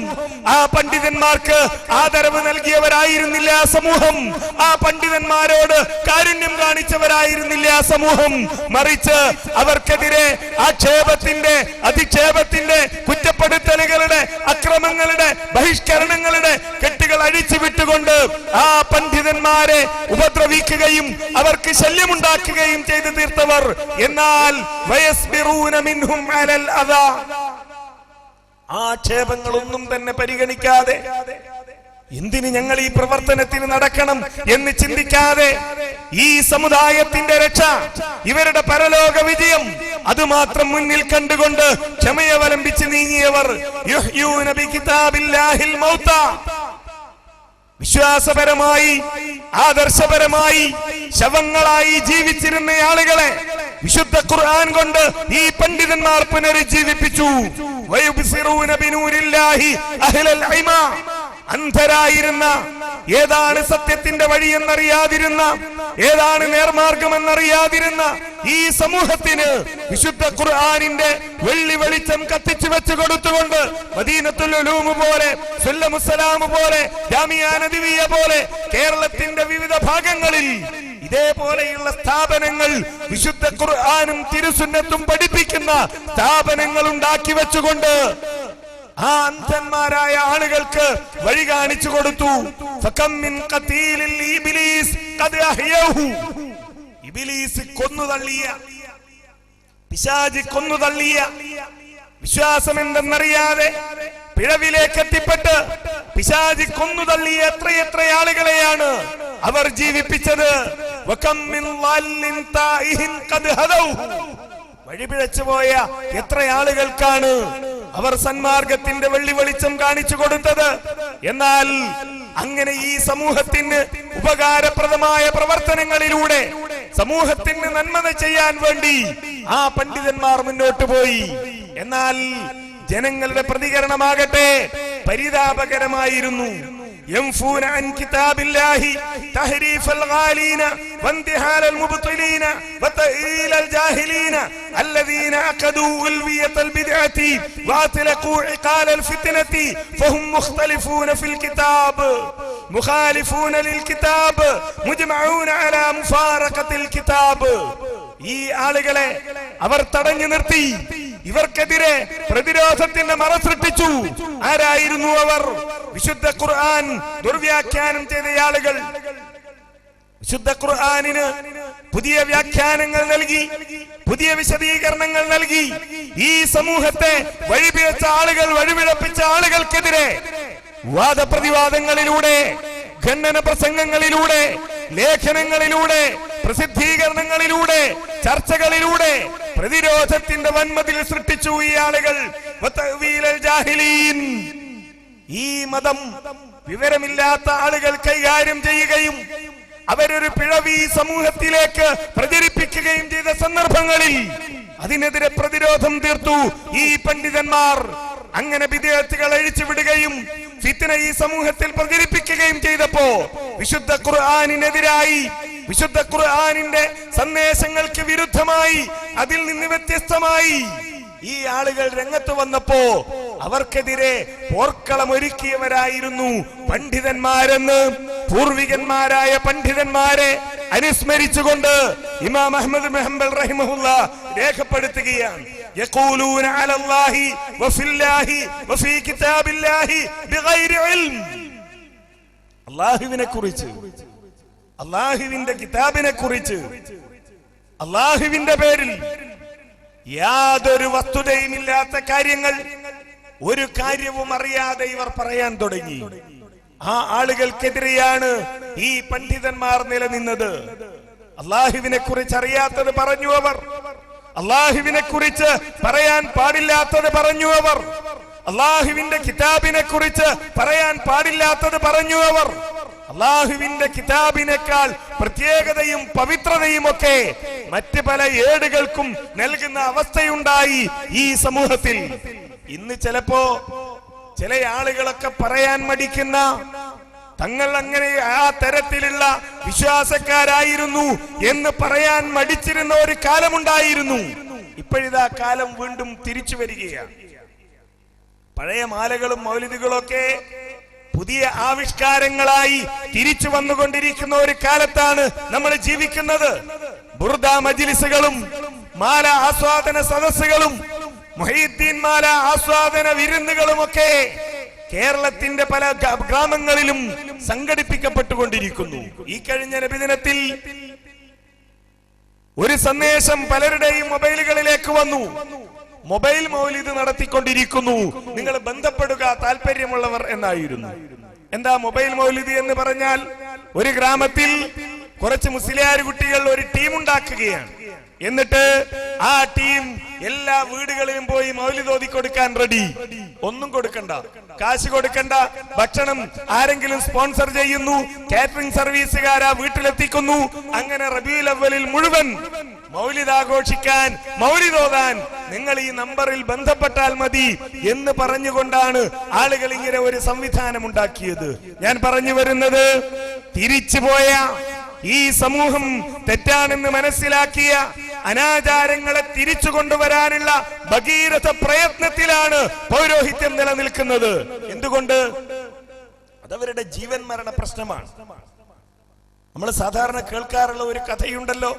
ആ പണ്ഡിതന്മാർക്ക് ആദരവ് നൽകിയവരായിരുന്നില്ല ആ സമൂഹം, ആ പണ്ഡിതന്മാരോട് കാരുണ്യം കാണിച്ചവരായിരുന്നില്ല ആ സമൂഹം. മറിച്ച് അവർക്കെതിരെ ആക്ഷേപത്തിന്റെ, അധിക്ഷേപത്തിന്റെ, കുറ്റപ്പെടുത്തലുകളുടെ, അക്രമങ്ങളുടെ, ബഹിഷ്കരണങ്ങളുടെ കെട്ടുകൾ അഴിച്ചു വിട്ടുകൊണ്ട് ആ പണ്ഡിതന്മാരെ ഉപദ്രവിക്കുകയും അവർക്ക് ശല്യമുണ്ടാക്കുകയും ചെയ്തു തീർത്തവർ. എന്നാൽ വയസ്ബിറൂന മിൻഹും അലൽ അദാ, ആക്ഷേപങ്ങളൊന്നും തന്നെ പരിഗണിക്കാതെ, എന്തിന് ഞങ്ങൾ ഈ പ്രവർത്തനത്തിന് നടക്കണം എന്ന് ചിന്തിക്കാതെ, ഈ സമുദായത്തിന്റെ രക്ഷ, ഇവരുടെ പരലോക വിജയം അതുമാത്രം മുന്നിൽ കണ്ടുകൊണ്ട് ക്ഷമയവലംബിച്ച് നീങ്ങിയവർ യുഹ്യൂന ബികിതാബില്ലാഹിൽ മൗതാ, വിശ്വാസപരമായി, ആദർശപരമായി ശവങ്ങളായി ജീവിച്ചിരുന്ന ആളുകളെ വിശുദ്ധ ഖുർആൻ കൊണ്ട് ഈ പണ്ഡിതന്മാർ പുനരുജ്ജീവിപ്പിച്ചു. വയുബ്സിറൂന ബിനൂരില്ലാഹി അഹ്ലൽ ഇമാ, അന്ധരായിരുന്ന, ഏതാണ് സത്യത്തിന്റെ വഴിയെന്നറിയാതിരുന്ന, ഏതാണ് നേർമാർഗമെന്നറിയാതിരുന്ന ഈ സമൂഹത്തിന് വിശുദ്ധ ഖുർആനിന്റെ വെള്ളി വെളിച്ചം കത്തിച്ചു വെച്ചു കൊടുത്തുകൊണ്ട് മദീനത്തുൽ ഉലൂം പോലെ, സുല്ലമുസ്സലാം പോലെ, ജാമിഅ നദവിയ പോലെ കേരളത്തിന്റെ വിവിധ ഭാഗങ്ങളിൽ ഇതേപോലെയുള്ള സ്ഥാപനങ്ങൾ, വിശുദ്ധ ഖുർആനും തിരുസുന്നത്തും പഠിപ്പിക്കുന്ന സ്ഥാപനങ്ങൾ ഉണ്ടാക്കി വെച്ചുകൊണ്ട് ആ അന്ധന്മാരായ ആളുകൾക്ക് വഴി കാണിച്ചു കൊടുത്തു. ഫകം മിൻ ഖതീലിൽ ഇബ്ലീസ് ഖദ് അഹ്യഹു, ഇബ്ലീസ് കൊന്നുതള്ളിയ, പിശാച് കൊന്നുതള്ളിയ, വിശ്വാസം എന്തെന്നറിയാതെ പിഴവിലേക്ക് എത്തിപ്പെട്ട് പിശാച് കൊന്നുതള്ളിയ എത്രയെത്ര ആളുകളെയാണ് അവർ ജീവിപ്പിച്ചത്. വകം മിൻ ളല്ലിൻ തായിഹിൻ ഖദ് ഹദൗ, വഴിപിഴച്ചു പോയ എത്ര ആളുകൾക്കാണ് അവർ സന്മാർഗത്തിന്റെ വെള്ളി വെളിച്ചം കാണിച്ചു കൊടുത്തത്. എന്നാൽ അങ്ങനെ ഈ സമൂഹത്തിന് ഉപകാരപ്രദമായ പ്രവർത്തനങ്ങളിലൂടെ സമൂഹത്തിന് നന്മ ചെയ്യാൻ വേണ്ടി ആ പണ്ഡിതന്മാർ മുന്നോട്ട് പോയി. എന്നാൽ ജനങ്ങളുടെ പ്രതികരണമാകട്ടെ പരിതാപകരമായിരുന്നു. ينفون عن كتاب الله تحريف الغالين وانتحال المبطلين وتأويل الجاهلين الذين عقدوا ألوية البدعة وأطلقوا عقال الفتنة فهم مختلفون في الكتاب مخالفون للكتاب مجمعون على مفارقة الكتاب. ഈ ആളുകളെ അവർ തടഞ്ഞു നിർത്തി, ഇവർക്കെതിരെ പ്രതിരോധത്തിന്റെ മറ സൃഷ്ടിച്ചു. ആരായിരുന്നു അവർ? വിശുദ്ധ ഖുർആൻ ദുർവ്യാഖ്യാനം ചെയ്ത ആളുകൾ, വിശുദ്ധ ഖുർആനിന് പുതിയ വ്യാഖ്യാനങ്ങൾ നൽകി, പുതിയ വിശദീകരണങ്ങൾ നൽകി. ഈ സമൂഹത്തെ വഴിപിഴച്ച ആളുകൾ, വഴിപിഴപ്പിച്ച ആളുകൾക്കെതിരെ വാദപ്രതിവാദങ്ങളിലൂടെ, ഖണ്ഡന പ്രസംഗങ്ങളിലൂടെ, ലേഖനങ്ങളിലൂടെ, പ്രസിദ്ധീകരണങ്ങളിലൂടെ, ചർച്ചകളിലൂടെ പ്രതിരോധത്തിന്റെ വൻമതിൽ സൃഷ്ടിച്ചു ഈ ആളുകൾ. ഈ മതം വിവരമില്ലാത്ത ആളുകൾ കൈകാര്യം ചെയ്യുകയും അവരൊരു പിഴവി സമൂഹത്തിലേക്ക് പ്രചരിപ്പിക്കുകയും ചെയ്ത സന്ദർഭങ്ങളിൽ അതിനെതിരെ പ്രതിരോധം തീർത്തു ഈ പണ്ഡിതന്മാർ. അങ്ങനെ വിദ്യാർത്ഥികൾ അഴിച്ചുവിടുകയും ഫിത്ന ഈ സമൂഹത്തിൽ പ്രചരിപ്പിക്കുകയും ചെയ്തപ്പോ വിശുദ്ധ ഖുർആനിനെതിരായി, വിശുദ്ധ ഖുർആനിന്റെ സന്ദേശങ്ങൾക്ക് വിരുദ്ധമായി, അതിൽ നിന്ന് വ്യത്യസ്തമായി ഈ ആളുകൾ രംഗത്ത് വന്നപ്പോ അവർക്കെതിരെ പോർക്കളം ഒരുക്കിയവരായിരുന്നു പണ്ഡിതന്മാരെന്ന് പൂർവികന്മാരായ പണ്ഡിതന്മാരെ അനുസ്മരിച്ചുകൊണ്ട് ഇമാം അഹ്മദ് ബിൻ ഹംബൽ റഹിമഹുല്ലാ രേഖപ്പെടുത്തുകയാണ്. യഖൂലൂന അലല്ലാഹി വഫില്ലാഹി വഫീ കിതാബില്ലാഹി ബിഗൈരി ഇൽം. അല്ലാഹുവിനെ കുറിച്ച്, അല്ലാഹുവിന്റെ കിതാബിനെ കുറിച്ച്, അല്ലാഹുവിന്റെ പേരിൽ യാതൊരു വസ്തുതയുമില്ലാത്ത കാര്യങ്ങൾ, ഒരു കാര്യവും അറിയാതെ ഇവർ പറയാൻ തുടങ്ങി. ആ ആളുകൾക്കെതിരെയാണ് ഈ പണ്ഡിതന്മാർ നിലനിന്നത്. അല്ലാഹുവിനെ കുറിച്ച് അറിയാത്തത് പറഞ്ഞു അവർ, അല്ലാഹുവിനെ കുറിച്ച് പറയാൻ പാടില്ലാത്തത് പറഞ്ഞു അവർ, അല്ലാഹുവിന്റെ കിതാബിനെ കുറിച്ച് പറയാൻ പാടില്ലാത്തത് പറഞ്ഞു അവർ. അല്ലാഹുവിന്റെ കിതാബിനേക്കാൾ പ്രത്യേകതയും പവിത്രതയും ഒക്കെ മറ്റ് പല ഏടുകൾക്കും നൽകുന്ന അവസ്ഥയുണ്ടായി ഈ സമൂഹത്തിൽ. ഇന്ന് ചിലപ്പോ ചില ആളുകളൊക്കെ പറയാൻ മടിക്കുന്ന, തങ്ങൾ അങ്ങനെ ആ തരത്തിലുള്ള വിശ്വാസക്കാരായിരുന്നു എന്ന് പറയാൻ മടിച്ചിരുന്ന ഒരു കാലമുണ്ടായിരുന്നു. ഇപ്പോഴിതാ കാലം വീണ്ടും തിരിച്ചു വരികയാണ്. പഴയ മാലകളും മൗലിദുകളും ഒക്കെ പുതിയ ആവിഷ്കാരങ്ങളായി തിരിച്ചു വന്നുകൊണ്ടിരിക്കുന്ന ഒരു കാലത്താണ് നമ്മൾ ജീവിക്കുന്നത്. ബുർദ മജ്ലിസുകളും മാല ആസ്വാദന സദസ്സുകളും മുഹീദ്ദീൻ മാല ആസ്വാദന വിരുന്നുകളുമൊക്കെ കേരളത്തിന്റെ പല ഗ്രാമങ്ങളിലും സംഘടിപ്പിക്കപ്പെട്ടുകൊണ്ടിരിക്കുന്നു. ഈ കഴിഞ്ഞ നബിദിനത്തിൽ ഒരു സന്ദേശം പലരുടെയും മൊബൈലുകളിലേക്ക് വന്നു. മൊബൈൽ മൗലിദ് നടത്തിക്കൊണ്ടിരിക്കുന്നു, നിങ്ങൾ ബന്ധപ്പെടുക താല്പര്യമുള്ളവർ എന്നായിരുന്നു. എന്താ മൊബൈൽ മൗലിദ് എന്ന് പറഞ്ഞാൽ? ഒരു ഗ്രാമത്തിൽ കുറച്ച് മുസ്ലിയാർ കുട്ടികൾ ഒരു ടീം ഉണ്ടാക്കുകയാണ്. എന്നിട്ട് ആ ടീം എല്ലാ വീടുകളിലും പോയി മൗലിദ് ഓതി കൊടുക്കാൻ റെഡി. ഒന്നും കൊടുക്കണ്ട, കാശ് കൊടുക്കണ്ട, ഭക്ഷണം ആരെങ്കിലും സ്പോൺസർ ചെയ്യുന്നു, കാറ്ററിംഗ് സർവീസുകാരാ വീട്ടിലെത്തിക്കുന്നു. അങ്ങനെ റബീഉൽ അവ്വലിൽ മുഴുവൻ മൗലിദ് ആഘോഷിക്കാൻ, മൗലിദ് ഓതാൻ നിങ്ങൾ ഈ നമ്പറിൽ ബന്ധപ്പെട്ടാൽ മതി എന്ന് പറഞ്ഞുകൊണ്ടാണ് ആളുകൾ ഇങ്ങനെ ഒരു സംവിധാനം ഉണ്ടാക്കിയത്. ഞാൻ പറഞ്ഞു വരുന്നത്, തിരിച്ചുപോയ ഈ സമൂഹം തെറ്റാണെന്ന് മനസ്സിലാക്കിയ അനാചാരങ്ങളെ തിരിച്ചു കൊണ്ടുവരാനുള്ള ഭഗീരഥ പ്രയത്നത്തിലാണ് പൗരോഹിത്യം നിലനിൽക്കുന്നത്. എന്തുകൊണ്ട്? അതവരുടെ ജീവൻ മരണ പ്രശ്നമാണ്. നമ്മൾ സാധാരണ കേൾക്കാറുള്ള ഒരു കഥയുണ്ടല്ലോ,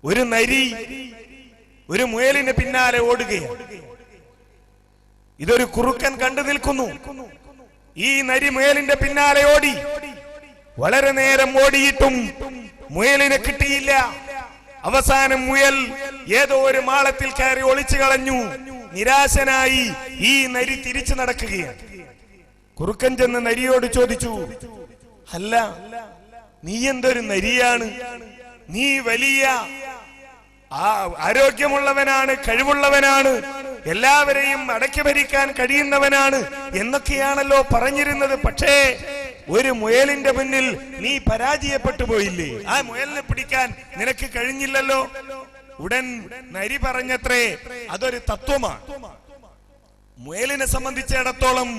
ഒരു നരി ഒരു മുയലിന് പിന്നാലെ ഓടുകയാണ്. ഇതൊരു കുറുക്കൻ കണ്ടു നിൽക്കുന്നു. ഈ നരി മുയലിന്റെ പിന്നാലെ ഓടി. വളരെ നേരം ഓടിയിട്ടും മുയലിനെ കിട്ടിയില്ല. അവസാനം മുയൽ ഏതോ ഒരു മാളത്തിൽ കയറി ഒളിച്ചു കളഞ്ഞു. നിരാശനായി ഈ നരി തിരിച്ചു നടക്കുകയാണ്. കുറുക്കൻ ചെന്ന് നരിയോട് ചോദിച്ചു, അല്ല, നീ എന്തൊരു നരിയാണ്? നീ വലിയ ആരോഗ്യമുള്ളവനാണ്, കഴിവുള്ളവനാണ്, എല്ലാവരെയും അടക്കി ഭരിക്കാൻ കഴിയുന്നവനാണ് എന്നൊക്കെയാണല്ലോ പറഞ്ഞിരുന്നത്. പക്ഷേ ഒരു മുയലിന്റെ മുന്നിൽ നീ പരാജയപ്പെട്ടു പോയില്ലേ? ആ മുയലിനെ പിടിക്കാൻ നിനക്ക് കഴിഞ്ഞില്ലല്ലോ. ഉടൻ നരി പറഞ്ഞത്രേ, അതൊരു തത്വമാണ്. മുയലിനെ സംബന്ധിച്ചിടത്തോളം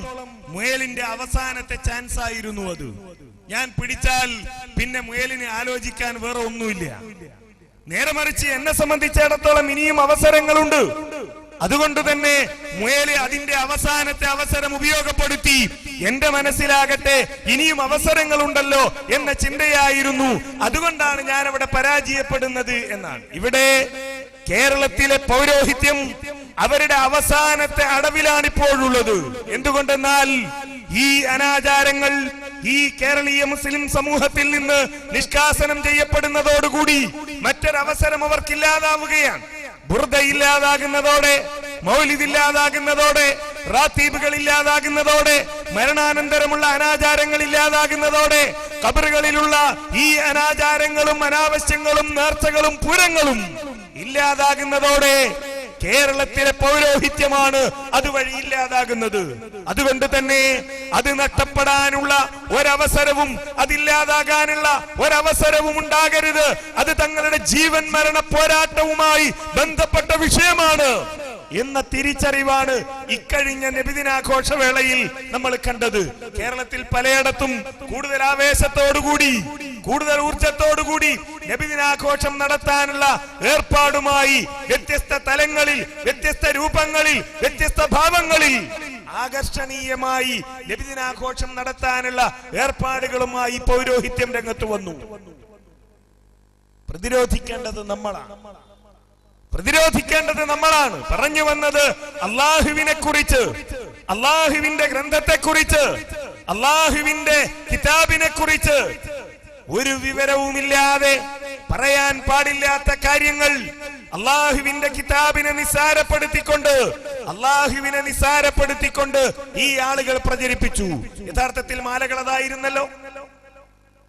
മുയലിന്റെ അവസാനത്തെ ചാൻസ് ആയിരുന്നു അത്. ഞാൻ പിടിച്ചാൽ പിന്നെ മുയലിനെ ആലോചിക്കാൻ വേറെ ഒന്നുമില്ല. നേരെ മറിച്ച് എന്നെ സംബന്ധിച്ചിടത്തോളം ഇനിയും അവസരങ്ങളുണ്ട്. അതുകൊണ്ട് തന്നെ മുയല് അതിന്റെ അവസാനത്തെ അവസരം ഉപയോഗപ്പെടുത്തി. എന്റെ മനസ്സിലാകട്ടെ, ഇനിയും അവസരങ്ങളുണ്ടല്ലോ എന്ന ചിന്തയായിരുന്നു. അതുകൊണ്ടാണ് ഞാൻ അവിടെ പരാജയപ്പെടുന്നത് എന്നാണ്. ഇവിടെ കേരളത്തിലെ പൗരോഹിത്യം അവരുടെ അവസാനത്തെ അടവിലാണ് ഇപ്പോഴുള്ളത്. എന്തുകൊണ്ടെന്നാൽ ഈ അനാചാരങ്ങൾ ഈ കേരളീയ മുസ്ലിം സമൂഹത്തിൽ നിന്ന് നിഷ്കാസനം ചെയ്യപ്പെടുന്നതോടുകൂടി മറ്റൊരവസരം അവർക്കില്ലാതാവുകയാണ്. ബുർദ ഇല്ലാതാകുന്നതോടെ, മൗലിദ് ഇല്ലാതാകുന്നതോടെ, റാത്തീബുകൾ ഇല്ലാതാകുന്നതോടെ, മരണാനന്തരമുള്ള അനാചാരങ്ങൾ ഇല്ലാതാകുന്നതോടെ, ഖബറുകളിലുള്ള ഈ അനാചാരങ്ങളും അനാവശ്യങ്ങളും നേർച്ചകളും പൂരങ്ങളും ഇല്ലാതാകുന്നതോടെ കേരളത്തിലെ പൗരോഹിത്യമാണ് അതുവഴി ഇല്ലാതാകുന്നത്. അതുകൊണ്ട് തന്നെ അത് നഷ്ടപ്പെടാനുള്ള ഒരവസരവും, അതില്ലാതാകാനുള്ള ഒരവസരവും ഉണ്ടാകരുത്. അത് തങ്ങളുടെ ജീവൻ മരണ പോരാട്ടവുമായി ബന്ധപ്പെട്ട വിഷയമാണ് എന്ന തിരിച്ചറിവാണ് ഇക്കഴിഞ്ഞ നബിദിനാഘോഷവേളയിൽ നമ്മൾ കണ്ടത്. കേരളത്തിൽ പലയിടത്തും കൂടുതൽ ആവേശത്തോടുകൂടി, കൂടുതൽ ഊർജത്തോടുകൂടി നബിദിനാഘോഷം നടത്താനുള്ള ഏർപ്പാടുമായി വ്യത്യസ്ത തലങ്ങളിൽ, വ്യത്യസ്ത രൂപങ്ങളിൽ, വ്യത്യസ്ത ഭാവങ്ങളിൽ ആകർഷണീയമായി നബിദിനാഘോഷം നടത്താനുള്ള ഏർപ്പാടുകളുമായി പൗരോഹിത്യം രംഗത്ത് വന്നു. പ്രതിരോധിക്കേണ്ടത് നമ്മളാണ്. പറഞ്ഞു വന്നത് അള്ളാഹുവിനെ കുറിച്ച്, അള്ളാഹുവിന്റെ ഗ്രന്ഥത്തെ കുറിച്ച്, അള്ളാഹുവിന്റെ കിതാബിനെ കുറിച്ച് ഒരു വിവരവുമില്ലാതെ പറയാൻ പാടില്ലാത്ത കാര്യങ്ങൾ അള്ളാഹുവിന്റെ കിതാബിനെ നിസാരപ്പെടുത്തിക്കൊണ്ട് ഈ ആളുകൾ പ്രചരിപ്പിച്ചു. യഥാർത്ഥത്തിൽ മാലകൾ അതായിരുന്നല്ലോ,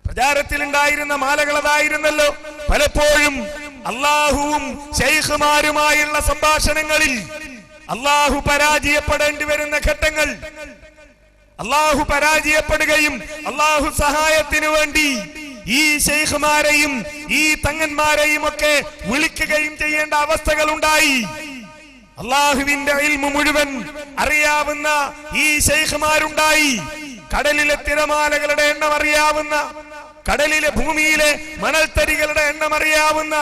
പ്രചാരത്തിലുണ്ടായിരുന്ന മാലകൾ അതായിരുന്നല്ലോ. പലപ്പോഴും അള്ളാഹുവും ശൈഖുമാരുമായുള്ള സംഭാഷണങ്ങളിൽ അള്ളാഹു പരാജയപ്പെടേണ്ടി വരുന്ന ഘട്ടങ്ങൾ, അള്ളാഹു പരാജയപ്പെടുകയും അള്ളാഹു സഹായത്തിനു വേണ്ടി ഈ ശൈഖുമാരെയും ഈ തങ്ങന്മാരെയും ഒക്കെ വിളിക്കുകയും ചെയ്യേണ്ട അവസ്ഥകൾ ഉണ്ടായി. അള്ളാഹുവിന്റെ ഇൽമു മുഴുവൻ അറിയാവുന്ന ഈ ശൈഖുമാരുണ്ടായി. കടലിലെ തിരമാലകളുടെ എണ്ണം അറിയാവുന്ന, കടലിലെ ഭൂമിയിലെ മണൽത്തരികളുടെ എണ്ണം അറിയാവുന്ന,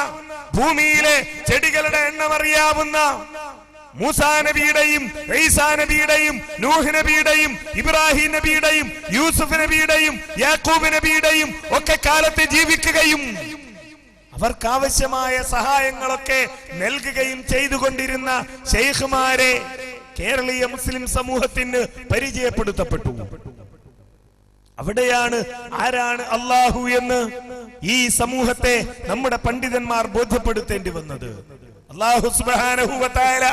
ഭൂമിയിലെ ചെടികളുടെ എണ്ണം അറിയാവുന്ന, മൂസാ നബിയുടെയും ഈസാ നബിയുടെയും നൂഹ് നബിയുടെയും ഇബ്രാഹിം നബിയുടെയും യൂസുഫ് നബിയുടെയും യാക്കൂബ് നബിയുടെയും ഒക്കെ കാലത്ത് ജീവിക്കുകയും അവർക്കാവശ്യമായ സഹായങ്ങളൊക്കെ നൽകുകയും ചെയ്തുകൊണ്ടിരുന്ന ശൈഖുമാരെ കേരളീയ മുസ്ലിം സമൂഹത്തിന് പരിചയപ്പെടുത്തപ്പെട്ടു. അവിടെയാണ് ആരാണ് അള്ളാഹു എന്ന് ഈ സമൂഹത്തെ നമ്മുടെ പണ്ഡിതന്മാർ ബോധ്യപ്പെടുത്തേണ്ടി വന്നത്. അല്ലാഹു സുബ്ഹാനഹു വ തആല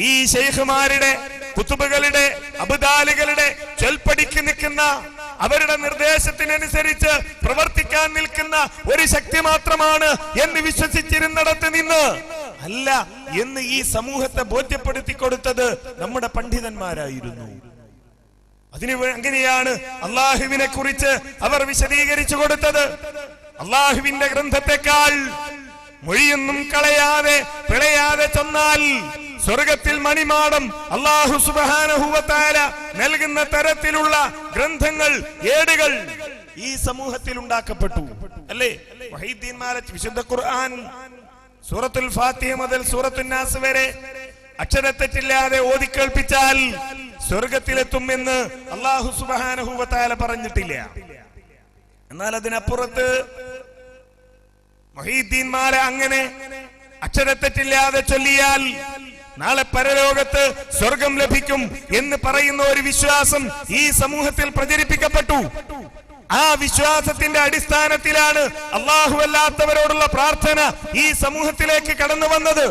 ഈ ശൈഖുമാരുടെ, കുതുബുകളുടെ, അബ്ദാലുകളുടെ ചൊൽപ്പടിക്ക് നിൽക്കുന്ന, അവരുടെ നിർദ്ദേശത്തിനനുസരിച്ച് പ്രവർത്തിക്കാൻ നിൽക്കുന്ന ഒരു ശക്തി മാത്രമാണ് എന്ന് വിശ്വസിച്ചിരുന്നിടത്ത് നിന്ന് അല്ല എന്ന് ഈ സമൂഹത്തെ ബോധ്യപ്പെടുത്തി കൊടുത്തത് നമ്മുടെ പണ്ഡിതന്മാരായിരുന്നു. അങ്ങനെയാണ് അള്ളാഹുവിനെ കുറിച്ച് അവർ വിശദീകരിച്ചു കൊടുത്തത്. അള്ളാഹുവിന്റെ ഗ്രന്ഥത്തെക്കാൾ മൊഴിയൊന്നും കളയാതെ പിളയാതെ ചെന്നാൽ സ്വർഗത്തിൽ മണിമാടം അല്ലാഹു സുബ്ഹാനഹു വ തആല നൽകുന്ന തരത്തിലുള്ള ഗ്രന്ഥങ്ങൾ, ഏടുകൾ ഈ സമൂഹത്തിൽ ഉണ്ടാക്കപ്പെട്ടു. അല്ലേ? വഹീദ്ദീൻമാരെ വിശുദ്ധ ഖുർആൻ സൂറത്തുൽ ഫാത്തിഹ മുതൽ സൂറത്തുൻ നാസ് വരെ അക്ഷരത്തെറ്റില്ലാതെ ഓതിക്കേൾപ്പിച്ചാൽ സ്വർഗത്തിലെത്തുമെന്ന് അല്ലാഹു സുബ്ഹാനഹു വ തആല പറഞ്ഞിട്ടില്ല. എന്നാൽ അതിനപ്പുറത്ത് മുഹീദ്ദീൻമാരെ അങ്ങനെ അക്ഷരത്തെറ്റില്ലാതെ ചൊല്ലിയാൽ നാളെ പരലോകത്ത് സ്വർഗം ലഭിക്കും എന്ന് പറയുന്ന ഒരു വിശ്വാസം ഈ സമൂഹത്തിൽ പ്രചരിപ്പിക്കപ്പെട്ടു. ആ വിശ്വാസത്തിന്റെ അടിസ്ഥാനത്തിലാണ് അല്ലാഹു അല്ലാത്തവരോടുള്ള പ്രാർത്ഥന ഈ സമൂഹത്തിലേക്ക് കടന്നു വന്നത്.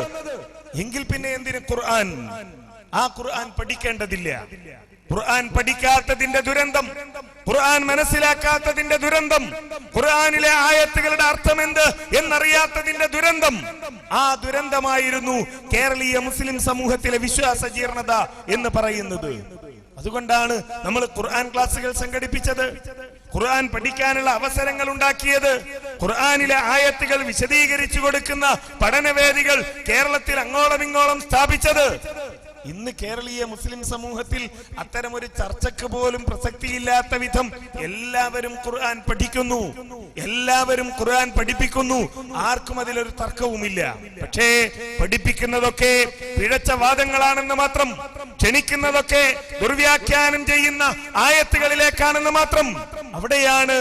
എങ്കിൽ പിന്നെ എന്തിന് ഖുർആൻ? ആ ഖുർആൻ പഠിക്കേണ്ടതില്ല. ഖുർആൻ പഠിക്കാത്തതിന്റെ ദുരന്തം, ഖുർആൻ മനസ്സിലാക്കാത്തതിന്റെ ദുരന്തം, ഖുർആനിലെ ആയത്തുകളുടെ അർത്ഥം എന്ത് എന്നറിയാത്തതിന്റെ ദുരന്തം, ആ ദുരന്തമായിരുന്നു കേരളീയ മുസ്ലിം സമൂഹത്തിലെ വിശ്വാസ ജീർണത എന്ന് പറയുന്നത്. അതുകൊണ്ടാണ് നമ്മൾ ഖുർആൻ ക്ലാസുകൾ സംഘടിപ്പിച്ചത്, ഖുർആൻ പഠിക്കാനുള്ള അവസരങ്ങൾ ഉണ്ടാക്കിയത്, ഖുർആനിലെ ആയത്തുകൾ വിശദീകരിച്ചു കൊടുക്കുന്ന പഠനവേദികൾ കേരളത്തിൽ അങ്ങോളം ഇങ്ങോളം സ്ഥാപിച്ചത്. ഇന്ന് കേരളീയ മുസ്ലിം സമൂഹത്തിൽ അത്തരമൊരു ചർച്ചക്ക് പോലും പ്രസക്തിയില്ലാത്ത വിധം എല്ലാവരും ഖുർആൻ പഠിക്കുന്നു, എല്ലാവരും ഖുർആൻ പഠിപ്പിക്കുന്നു. ആർക്കും അതിലൊരു തർക്കവുമില്ല. പക്ഷേ പഠിപ്പിക്കുന്നതൊക്കെ പിഴച്ച വാദങ്ങളാണെന്ന് മാത്രം, ക്ഷണിക്കുന്നതൊക്കെ ദുർവ്യാഖ്യാനം ചെയ്യുന്ന ആയത്തുകളിലേക്കാണെന്ന് മാത്രം. അവിടെയാണ്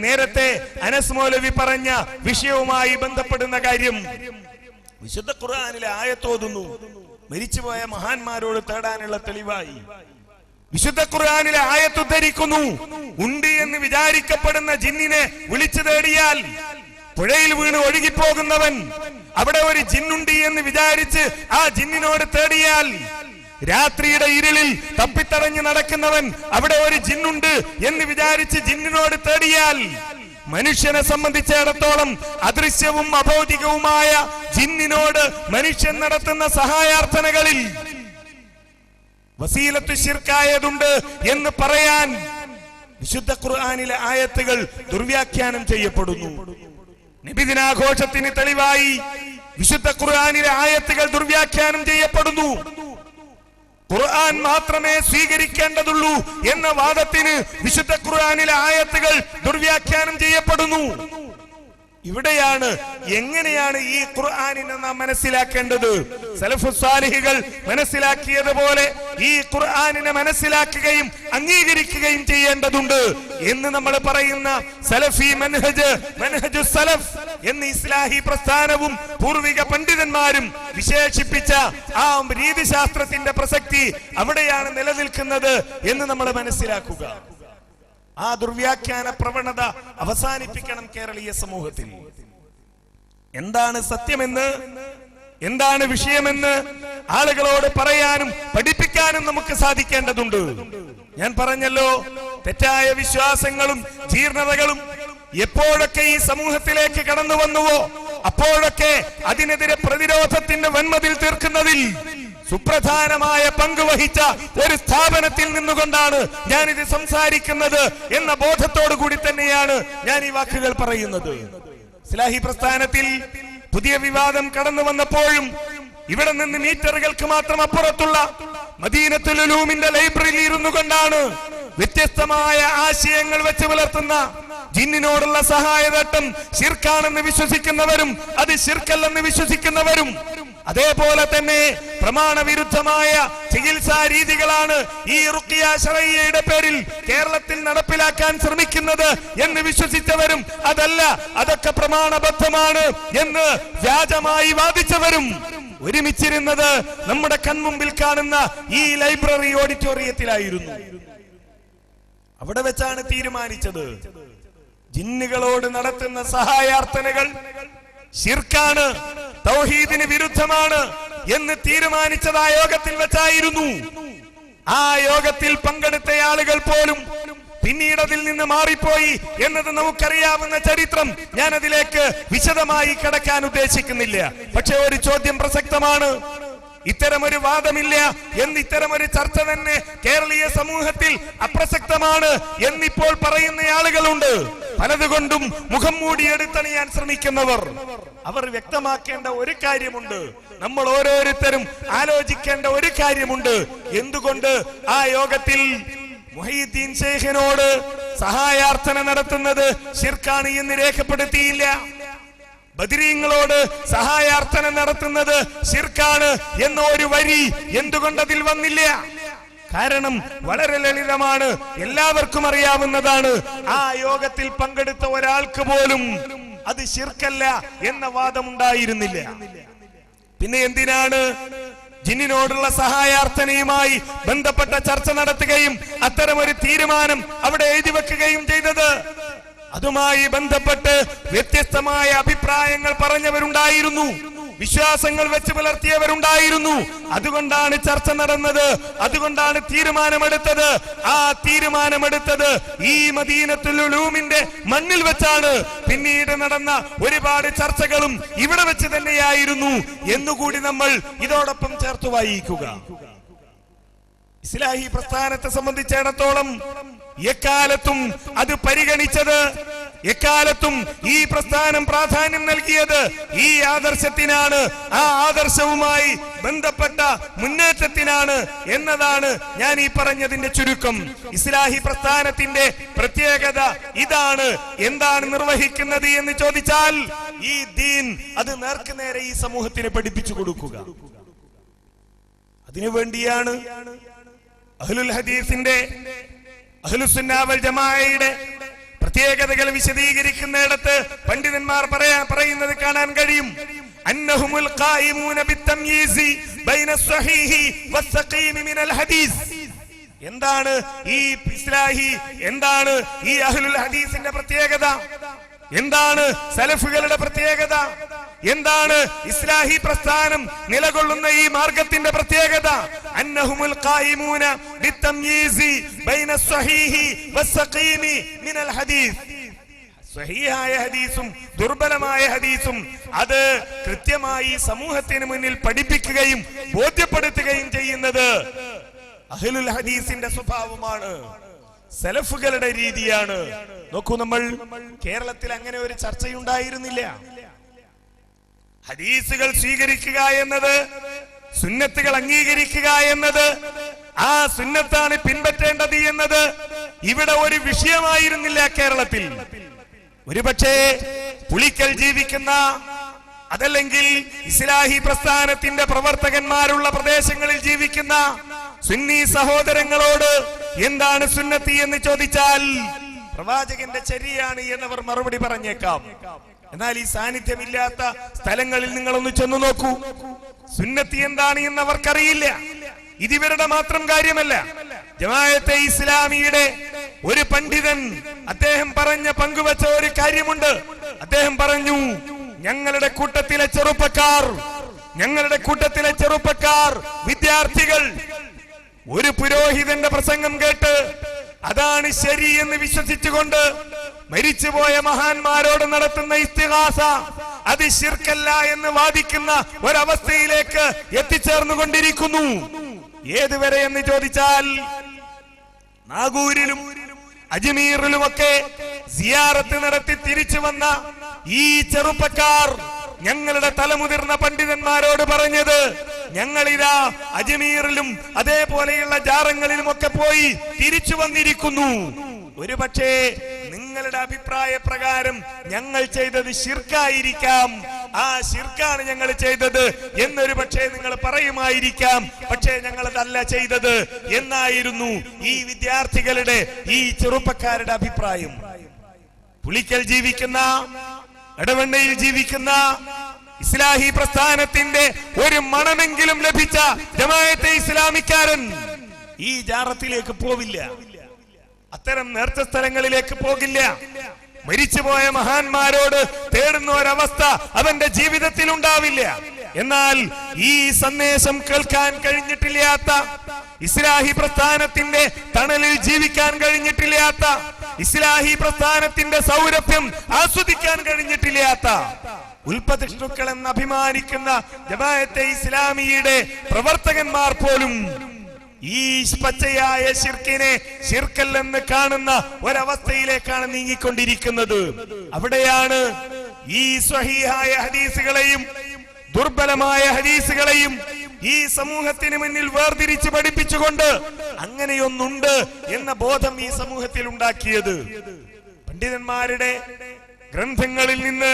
നേരത്തെ അനസ് മൗലവി പറഞ്ഞ വിഷയവുമായി ബന്ധപ്പെടുന്ന കാര്യം. വിശുദ്ധ ഖുർആനിലെ ആയത്തോതുന്നു മരിച്ചുപോയ മഹാന്മാരോട് തേടാനുള്ള തെളിവായി. വിശുദ്ധ ഖുർആനിലെ ആയത്ത് ഉദ്ധരിക്കുന്നു, ഉണ്ടി എന്ന് വിചാരിക്കപ്പെടുന്ന ജിന്നിനെ വിളിച്ചു തേടിയാൽ, പുഴയിൽ വീണ് ഒഴുകിപ്പോകുന്നവൻ അവിടെ ഒരു ജിന്നുണ്ട് എന്ന് വിചാരിച്ച് ആ ജിന്നിനോട് തേടിയാൽ, രാത്രിയുടെ ഇരുളിൽ തപ്പിത്തടഞ്ഞ് നടക്കുന്നവൻ അവിടെ ഒരു ജിന്നുണ്ട് എന്ന് വിചാരിച്ച് ജിന്നിനോട് തേടിയാൽ, മനുഷ്യനെ സംബന്ധിച്ചിടത്തോളം അദൃശ്യവും അഭൗതികവുമായ ജിന്നിനോട് മനുഷ്യൻ നടത്തുന്ന സഹായാർത്ഥനകളിൽ വസീലത്തു ശിർക്കായതുണ്ട് എന്ന് പറയാൻ വിശുദ്ധ ഖുർആനിലെ ആയത്തുകൾ ദുർവ്യാഖ്യാനം ചെയ്യപ്പെടുന്നു. നബിദിനാഘോഷത്തിന് തെളിവായി വിശുദ്ധ ഖുർആനിലെ ആയത്തുകൾ ദുർവ്യാഖ്യാനം ചെയ്യപ്പെടുന്നു. ഖുർആൻ മാത്രമേ സ്വീകരിക്കേണ്ടതുള്ളൂ എന്ന വാദത്തിന് വിശുദ്ധ ഖുർആനിലെ ആയത്തുകൾ ദുർവ്യാഖ്യാനം ചെയ്യപ്പെടുന്നു. ഇവിടെയാണ് എങ്ങനെയാണ് ഈ ഖുർആനിനെ നാം മനസ്സിലാക്കേണ്ടത്. സലഫുസ് സാലിഹുകൾ മനസ്സിലാക്കിയതുപോലെ ഈ ഖുർആനിനെ മനസ്സിലാക്കുകയും അംഗീകരിക്കുകയും ചെയ്യേണ്ടതുണ്ട് എന്ന് നമ്മൾ പറയുന്ന സലഫി മനഹജു സലഫ് എന്ന് ഇസ്ലാഹി പ്രസ്ഥാനവും പൂർവിക പണ്ഡിതന്മാരും വിശേഷിപ്പിച്ച ആ രീതിശാസ്ത്രത്തിന്റെ പ്രസക്തി അവിടെയാണ് നിലനിൽക്കുന്നത് എന്ന് നമ്മൾ മനസ്സിലാക്കുക. ആ ദുർവ്യാഖ്യാന പ്രവണത അവസാനിപ്പിക്കണം കേരളീയ സമൂഹത്തിൽ. എന്താണ് സത്യമെന്ന്, എന്താണ് വിഷയമെന്ന് ആളുകളോട് പറയാനും പഠിപ്പിക്കാനും നമുക്ക് സാധിക്കേണ്ടതുണ്ട്. ഞാൻ പറഞ്ഞല്ലോ, തെറ്റായ വിശ്വാസങ്ങളും ജീർണതകളും എപ്പോഴൊക്കെ ഈ സമൂഹത്തിലേക്ക് കടന്നു വന്നുവോ അപ്പോഴൊക്കെ അതിനെതിരെ പ്രതിരോധത്തിന്റെ വൻമതിൽ തീർക്കുന്നതിൽ സുപ്രധാനമായ പങ്ക് വഹിച്ച ഒരു സ്ഥാപനത്തിൽ നിന്നുകൊണ്ടാണ് ഞാനിത് സംസാരിക്കുന്നത് എന്ന ബോധത്തോടു കൂടി തന്നെയാണ് ഞാൻ ഈ വാക്കുകൾ പറയുന്നത്. ഇസ്ലാഹി പ്രസ്ഥാനത്തിൽ പുതിയ വിവാദം കടന്നു വന്നപ്പോഴും ഇവിടെ നിന്ന് മീറ്ററുകൾക്ക് മാത്രം അപ്പുറത്തുള്ള മദീനത്തുൽ ഉലൂമിന്റെ ലൈബ്രറിയിൽ ഇരുന്നു കൊണ്ടാണ് വ്യത്യസ്തമായ ആശയങ്ങൾ വെച്ച് പുലർത്തുന്ന ജിന്നിനോടുള്ള സഹായതട്ടം ശിർക്കാണെന്ന് വിശ്വസിക്കുന്നവരും അത് ശിർക്കല്ലെന്ന് വിശ്വസിക്കുന്നവരും, അതേപോലെ തന്നെ പ്രമാണവിരുദ്ധമായ ചികിത്സാ രീതികളാണ് ഈ റുഖിയ ശറഈയുടെ പേരിൽ കേരളത്തിൽ നടപ്പിലാക്കാൻ ശ്രമിക്കുന്നത് എന്ന് വിശ്വസിച്ചവരും, അതല്ല അതൊക്കെ പ്രമാണബദ്ധമാണ് എന്ന് വ്യാജമായി വാദിച്ചവരും ഒരുമിച്ചിരുന്നത് നമ്മുടെ കൺമുമ്പിൽ കാണുന്ന ഈ ലൈബ്രറി ഓഡിറ്റോറിയത്തിലായിരുന്നു. അവിടെ വെച്ചാണ് തീരുമാനിച്ചത് ജിന്നുകളോട് നടത്തുന്ന സഹായാർത്ഥനകൾ ശിർക്കാണ്, തൗഹീദിന് വിരുദ്ധമാണ് എന്ന് തീരുമാനിച്ചത് ആ യോഗത്തിൽ വെച്ചായിരുന്നു. ആ യോഗത്തിൽ പങ്കെടുത്ത ആളുകൾ പോലും പിന്നീട് അതിൽ നിന്ന് മാറിപ്പോയി എന്നത് നമുക്കറിയാവുന്ന ചരിത്രം. ഞാൻ അതിലേക്ക് വിശദമായി കടക്കാൻ ഉദ്ദേശിക്കുന്നില്ല. പക്ഷെ ഒരു ചോദ്യം പ്രസക്തമാണ്. ഇത്തരമൊരു വാദമില്ല എന്ന്, ഇത്തരമൊരു ചർച്ച തന്നെ കേരളീയ സമൂഹത്തിൽ അപ്രസക്തമാണ് എന്നിപ്പോൾ പറയുന്ന ആളുകളുണ്ട്. പലതുകൊണ്ടും മുഖം മൂടിയെടുത്തണിയാൻ ശ്രമിക്കുന്നവർ. അവർ വ്യക്തമാക്കേണ്ട ഒരു കാര്യമുണ്ട്, നമ്മൾ ഓരോരുത്തരും ആലോചിക്കേണ്ട ഒരു കാര്യമുണ്ട്. എന്തുകൊണ്ട് ആ യോഗത്തിൽ മുഹയ്യിദ്ദീൻ ശൈഖിനോട് സഹായാർത്ഥന നടത്തുന്നത് ശിർക്കാണ് എന്ന് രേഖപ്പെടുത്തിയില്ല? ബദരീങ്ങളോട് സഹായാർത്ഥന നടത്തുന്നത് ശിർക്കാണ് എന്ന ഒരു വരി എന്തുകൊണ്ടതിൽ വന്നില്ല? കാരണം വളരെ ലളിതമാണ്, എല്ലാവർക്കും അറിയാവുന്നതാണ്. ആ യോഗത്തിൽ പങ്കെടുത്ത ഒരാൾക്ക് പോലും അത് ശിർക്കല്ല എന്ന വാദമുണ്ടായിരുന്നില്ല. പിന്നെ എന്തിനാണ് ജിന്നിനോടുള്ള സഹായാർത്ഥനയുമായി ബന്ധപ്പെട്ട ചർച്ച നടത്തുകയും അത്തരമൊരു തീരുമാനം അവിടെ എഴുതി വെക്കുകയും ചെയ്തത്? അതുമായി ബന്ധപ്പെട്ട് വ്യത്യസ്തമായ അഭിപ്രായങ്ങൾ പറഞ്ഞവരുണ്ടായിരുന്നു, വിശ്വാസങ്ങൾ വെച്ച് പുലർത്തിയവരുണ്ടായിരുന്നു. അതുകൊണ്ടാണ് ചർച്ച നടന്നത്, അതുകൊണ്ടാണ് തീരുമാനമെടുത്തത്. ആ തീരുമാനമെടുത്തത് ഈ മദീനത്തുൽ ഉലൂമിന്റെ മണ്ണിൽ വെച്ചാണ്. പിന്നീട് നടന്ന ഒരുപാട് ചർച്ചകളും ഇവിടെ വെച്ച് തന്നെയായിരുന്നു എന്നുകൂടി നമ്മൾ ഇതോടൊപ്പം ചേർത്ത് വായിക്കുക. ഇസ്ലാഹി പ്രസ്ഥാനത്തെ സംബന്ധിച്ചിടത്തോളം എക്കാലത്തും അത് പരിഗണിച്ചത്, എക്കാലത്തും ഈ പ്രസ്ഥാനം പ്രാധാന്യം നൽകിയത് ഈ ആദർശത്തിനാണ്, ആ ആദർശവുമായി ബന്ധപ്പെട്ട മുന്നേറ്റത്തിനാണ് എന്നതാണ് ഞാൻ ഈ പറഞ്ഞതിന്റെ ചുരുക്കം. ഇസ്ലാഹി പ്രസ്ഥാനത്തിന്റെ പ്രത്യേകത ഇതാണ്. എന്താണ് നിർവഹിക്കുന്നത് എന്ന് ചോദിച്ചാൽ ഈ ദീൻ അത് നേർക്കുനേരെ ഈ സമൂഹത്തിന് പഠിപ്പിച്ചു കൊടുക്കുക. അതിനുവേണ്ടിയാണ് അഹ്ലുൽ ഹദീസിന്റെ അഹ്ലുസുന്ന വൽ ജമാഅയുടെ പ്രത്യേകതകൾ വിശദീകരിക്കുന്നിടത്ത് പണ്ഡിതന്മാർ പറയുന്നത് കാണാൻ കഴിയും. അന്നഹുമുൽ ഖായിമൂന ബിത്തംയീസി ബൈന സ്വഹീഹി വസ്സഖീമി മിനൽ ഹദീസ്. എന്താണ് ഈ ഇസ്ലാഹി, എന്താണ് ഈ അഹ്ലുൽ ഹദീസിന്റെ പ്രത്യേകത, എന്താണ് സലഫുകളുടെ പ്രത്യേകത, എന്താണ് ഇസ്ലാഹി പ്രസ്ഥാനം നിലകൊള്ളുന്ന ഈ മാർഗത്തിന്റെ പ്രത്യേകത? അന്നഹുമുൽ ഖായിമൂന ബിത്തംയീസി ബൈന സ്വഹീഹി വസ്സഖീമി മിനൽ ഹദീസ്. സ്വഹീഹായ ഹദീസും ദുർബലമായ ഹദീസും അത് കൃത്യമായി സമൂഹത്തിന് മുന്നിൽ പഠിപ്പിക്കുകയും ബോധ്യപ്പെടുത്തുകയും ചെയ്യുന്നത് അഹ്ലുൽ ഹദീസിന്റെ സ്വഭാവമാണ്, സലഫുകളുടെ രീതിയാണ്. നോക്കൂ, നമ്മൾ കേരളത്തിൽ അങ്ങനെ ഒരു ചർച്ചയുണ്ടായിരുന്നില്ല. ഹദീസുകൾ സ്വീകരിക്കുക എന്നത്, സുന്നത്തുകൾ അംഗീകരിക്കുക എന്നത്, ആ സുന്നത്താണ് പിൻപറ്റേണ്ടത് എന്നത് ഇവിടെ ഒരു വിഷയമായിരുന്നില്ല കേരളത്തിൽ. ഒരുപക്ഷേ പുളിക്കൽ ജീവിക്കുന്ന, അതല്ലെങ്കിൽ ഇസ്ലാഹി പ്രസ്ഥാനത്തിന്റെ പ്രവർത്തകന്മാരുള്ള പ്രദേശങ്ങളിൽ ജീവിക്കുന്ന സുന്നി സഹോദരങ്ങളോട് എന്താണ് സുന്നത്തി എന്ന് ചോദിച്ചാൽ പ്രവാചകന്റെ ചര്യയാണ് എന്നവർ മറുപടി പറഞ്ഞേക്കാം. എന്നാൽ ഈ സാന്നിധ്യമില്ലാത്ത സ്ഥലങ്ങളിൽ നിങ്ങളൊന്ന് ചെന്നു നോക്കൂ, സുന്നത്തി എന്താണ് എന്ന് അവർക്കറിയില്ല. ഇതിവരുടെ മാത്രം കാര്യമല്ല. ജമാഅത്തെ ഇസ്ലാമിയുടെ ഒരു പണ്ഡിതൻ അദ്ദേഹം പങ്കുവച്ച ഒരു കാര്യമുണ്ട്. അദ്ദേഹം പറഞ്ഞു, ഞങ്ങളുടെ കൂട്ടത്തിലെ ചെറുപ്പക്കാർ വിദ്യാർത്ഥികൾ ഒരു പുരോഹിതന്റെ പ്രസംഗം കേട്ട് അതാണ് ശരി എന്ന് വിശ്വസിച്ചുകൊണ്ട് മരിച്ചുപോയ മഹാന്മാരോട് നടത്തുന്ന ഇസ്തിഗാസ അത് ശിർക്കല്ല എന്ന് വാദിക്കുന്ന ഒരവസ്ഥയിലേക്ക് എത്തിച്ചേർന്നുകൊണ്ടിരിക്കുന്നു. ഏതുവരെ എന്ന് ചോദിച്ചാൽ നാഗൂരിലും അജ്മീറിലുമൊക്കെ സിയാറത്ത് നടത്തി തിരിച്ചു വന്ന ഈ ചെറുപ്പക്കാർ ഞങ്ങളുടെ തലമുതിർന്ന പണ്ഡിതന്മാരോട് പറഞ്ഞത്, ഞങ്ങളിതാ അജ്മീറിലും അതേപോലെയുള്ള ജാറങ്ങളിലും ഒക്കെ പോയി തിരിച്ചു വന്നിരിക്കുന്നു. ഒരുപക്ഷേ നിങ്ങളുടെ അഭിപ്രായ പ്രകാരം ഞങ്ങൾ ചെയ്തത് ശിർക്കായിരിക്കാം, ആ ശിർക്കാണ് ഞങ്ങൾ ചെയ്തത് എന്നൊരു പക്ഷേ നിങ്ങൾ പറയുമായിരിക്കാം. പക്ഷേ ഞങ്ങളതല്ല ചെയ്തത് എന്നായിരുന്നു ഈ വിദ്യാർത്ഥികളുടെ, ഈ ചെറുപ്പക്കാരുടെ അഭിപ്രായം. പുളിക്കൽ ജീവിക്കുന്ന, എടവണ്ണയിൽ ജീവിക്കുന്ന ഇസ്ലാഹി പ്രസ്ഥാനത്തിന്റെ ഒരു മണമെങ്കിലും ലഭിച്ച ജമാഅത്തെ ഇസ്ലാമിക്കാരൻ ഈ ജാറത്തിലേക്ക് പോവില്ല, അത്തരം നേർച്ച സ്ഥലങ്ങളിലേക്ക് പോകില്ല. മരിച്ചുപോയ മഹാന്മാരോട് തേടുന്ന ഒരവസ്ഥ അവന്റെ ജീവിതത്തിൽ ഉണ്ടാവില്ല. എന്നാൽ ഈ സന്ദേശം കേൾക്കാൻ കഴിഞ്ഞിട്ടില്ലാത്ത, ഇസ്ലാഹി പ്രസ്ഥാനത്തിന്റെ തണലിൽ ജീവിക്കാൻ കഴിഞ്ഞിട്ടില്ലാത്ത, ഇസ്ലാഹി പ്രസ്ഥാനത്തിന്റെ സൗരഭ്യം ആസ്വദിക്കാൻ കഴിഞ്ഞിട്ടില്ലാത്ത ഉൽപ്പതിഷ്ണുക്കൾ എന്ന് അഭിമാനിക്കുന്ന ജമാഅത്തെ ഇസ്ലാമിയുടെ പ്രവർത്തകന്മാർ പോലും ഈ പച്ചയായ ശിർക്കിനെ ശിർക്കല്ലെന്ന് കാണുന്ന ഒരവസ്ഥയിലേക്കാണ് നീങ്ങിക്കൊണ്ടിരിക്കുന്നത്. അവിടെയാണ് ഈ സ്വഹീഹായ ഹദീസുകളെയും ദുർബലമായ ഹദീസുകളെയും ഈ സമൂഹത്തിന് മുന്നിൽ വേർതിരിച്ച് പഠിപ്പിച്ചുകൊണ്ട് അങ്ങനെയൊന്നുണ്ട് എന്ന ബോധം ഈ സമൂഹത്തിൽ ഉണ്ടാക്കിയത്. പണ്ഡിതന്മാരുടെ ഗ്രന്ഥങ്ങളിൽ നിന്ന്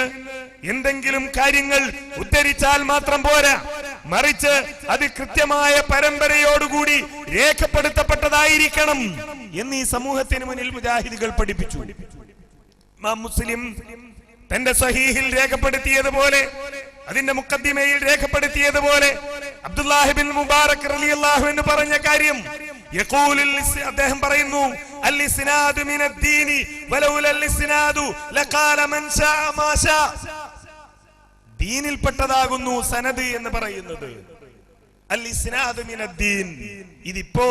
എന്തെങ്കിലും കാര്യങ്ങൾ ഉദ്ധരിച്ചാൽ മാത്രം പോരാ, മറിച്ച് അത് കൃത്യമായ പരമ്പരയോടുകൂടി രേഖപ്പെടുത്തപ്പെട്ടതായിരിക്കണം എന്ന് ഈ സമൂഹത്തിന് മുന്നിൽ മുജാഹിദുകൾ പഠിപ്പിച്ചു. ഇമാം മുസ്ലിം തന്റെ സ്വഹീഹിൽ രേഖപ്പെടുത്തിയതുപോലെ, അതിന്റെ മുഖദ്ദിമയിൽ രേഖപ്പെടുത്തിയതുപോലെ അബ്ദുല്ലാഹി ബിൻ മുബാറക് റളിയല്ലാഹു അൻഹു പറഞ്ഞ കാര്യം, അദ്ദേഹം പറയുന്നു, അൽ-ഇസ്നാദു മിനദ്ദീനി വലൗല അൽ-ഇസ്നാദു ലഖാല മൻ ശാഅ മാ ശാ. ദീനിൽപ്പെട്ടതാകുന്നു സനദ് എന്ന് പറയുന്നത്. അൽ-ഇസ്നാദു മിനദ്ദീൻ, ഇതിപ്പോ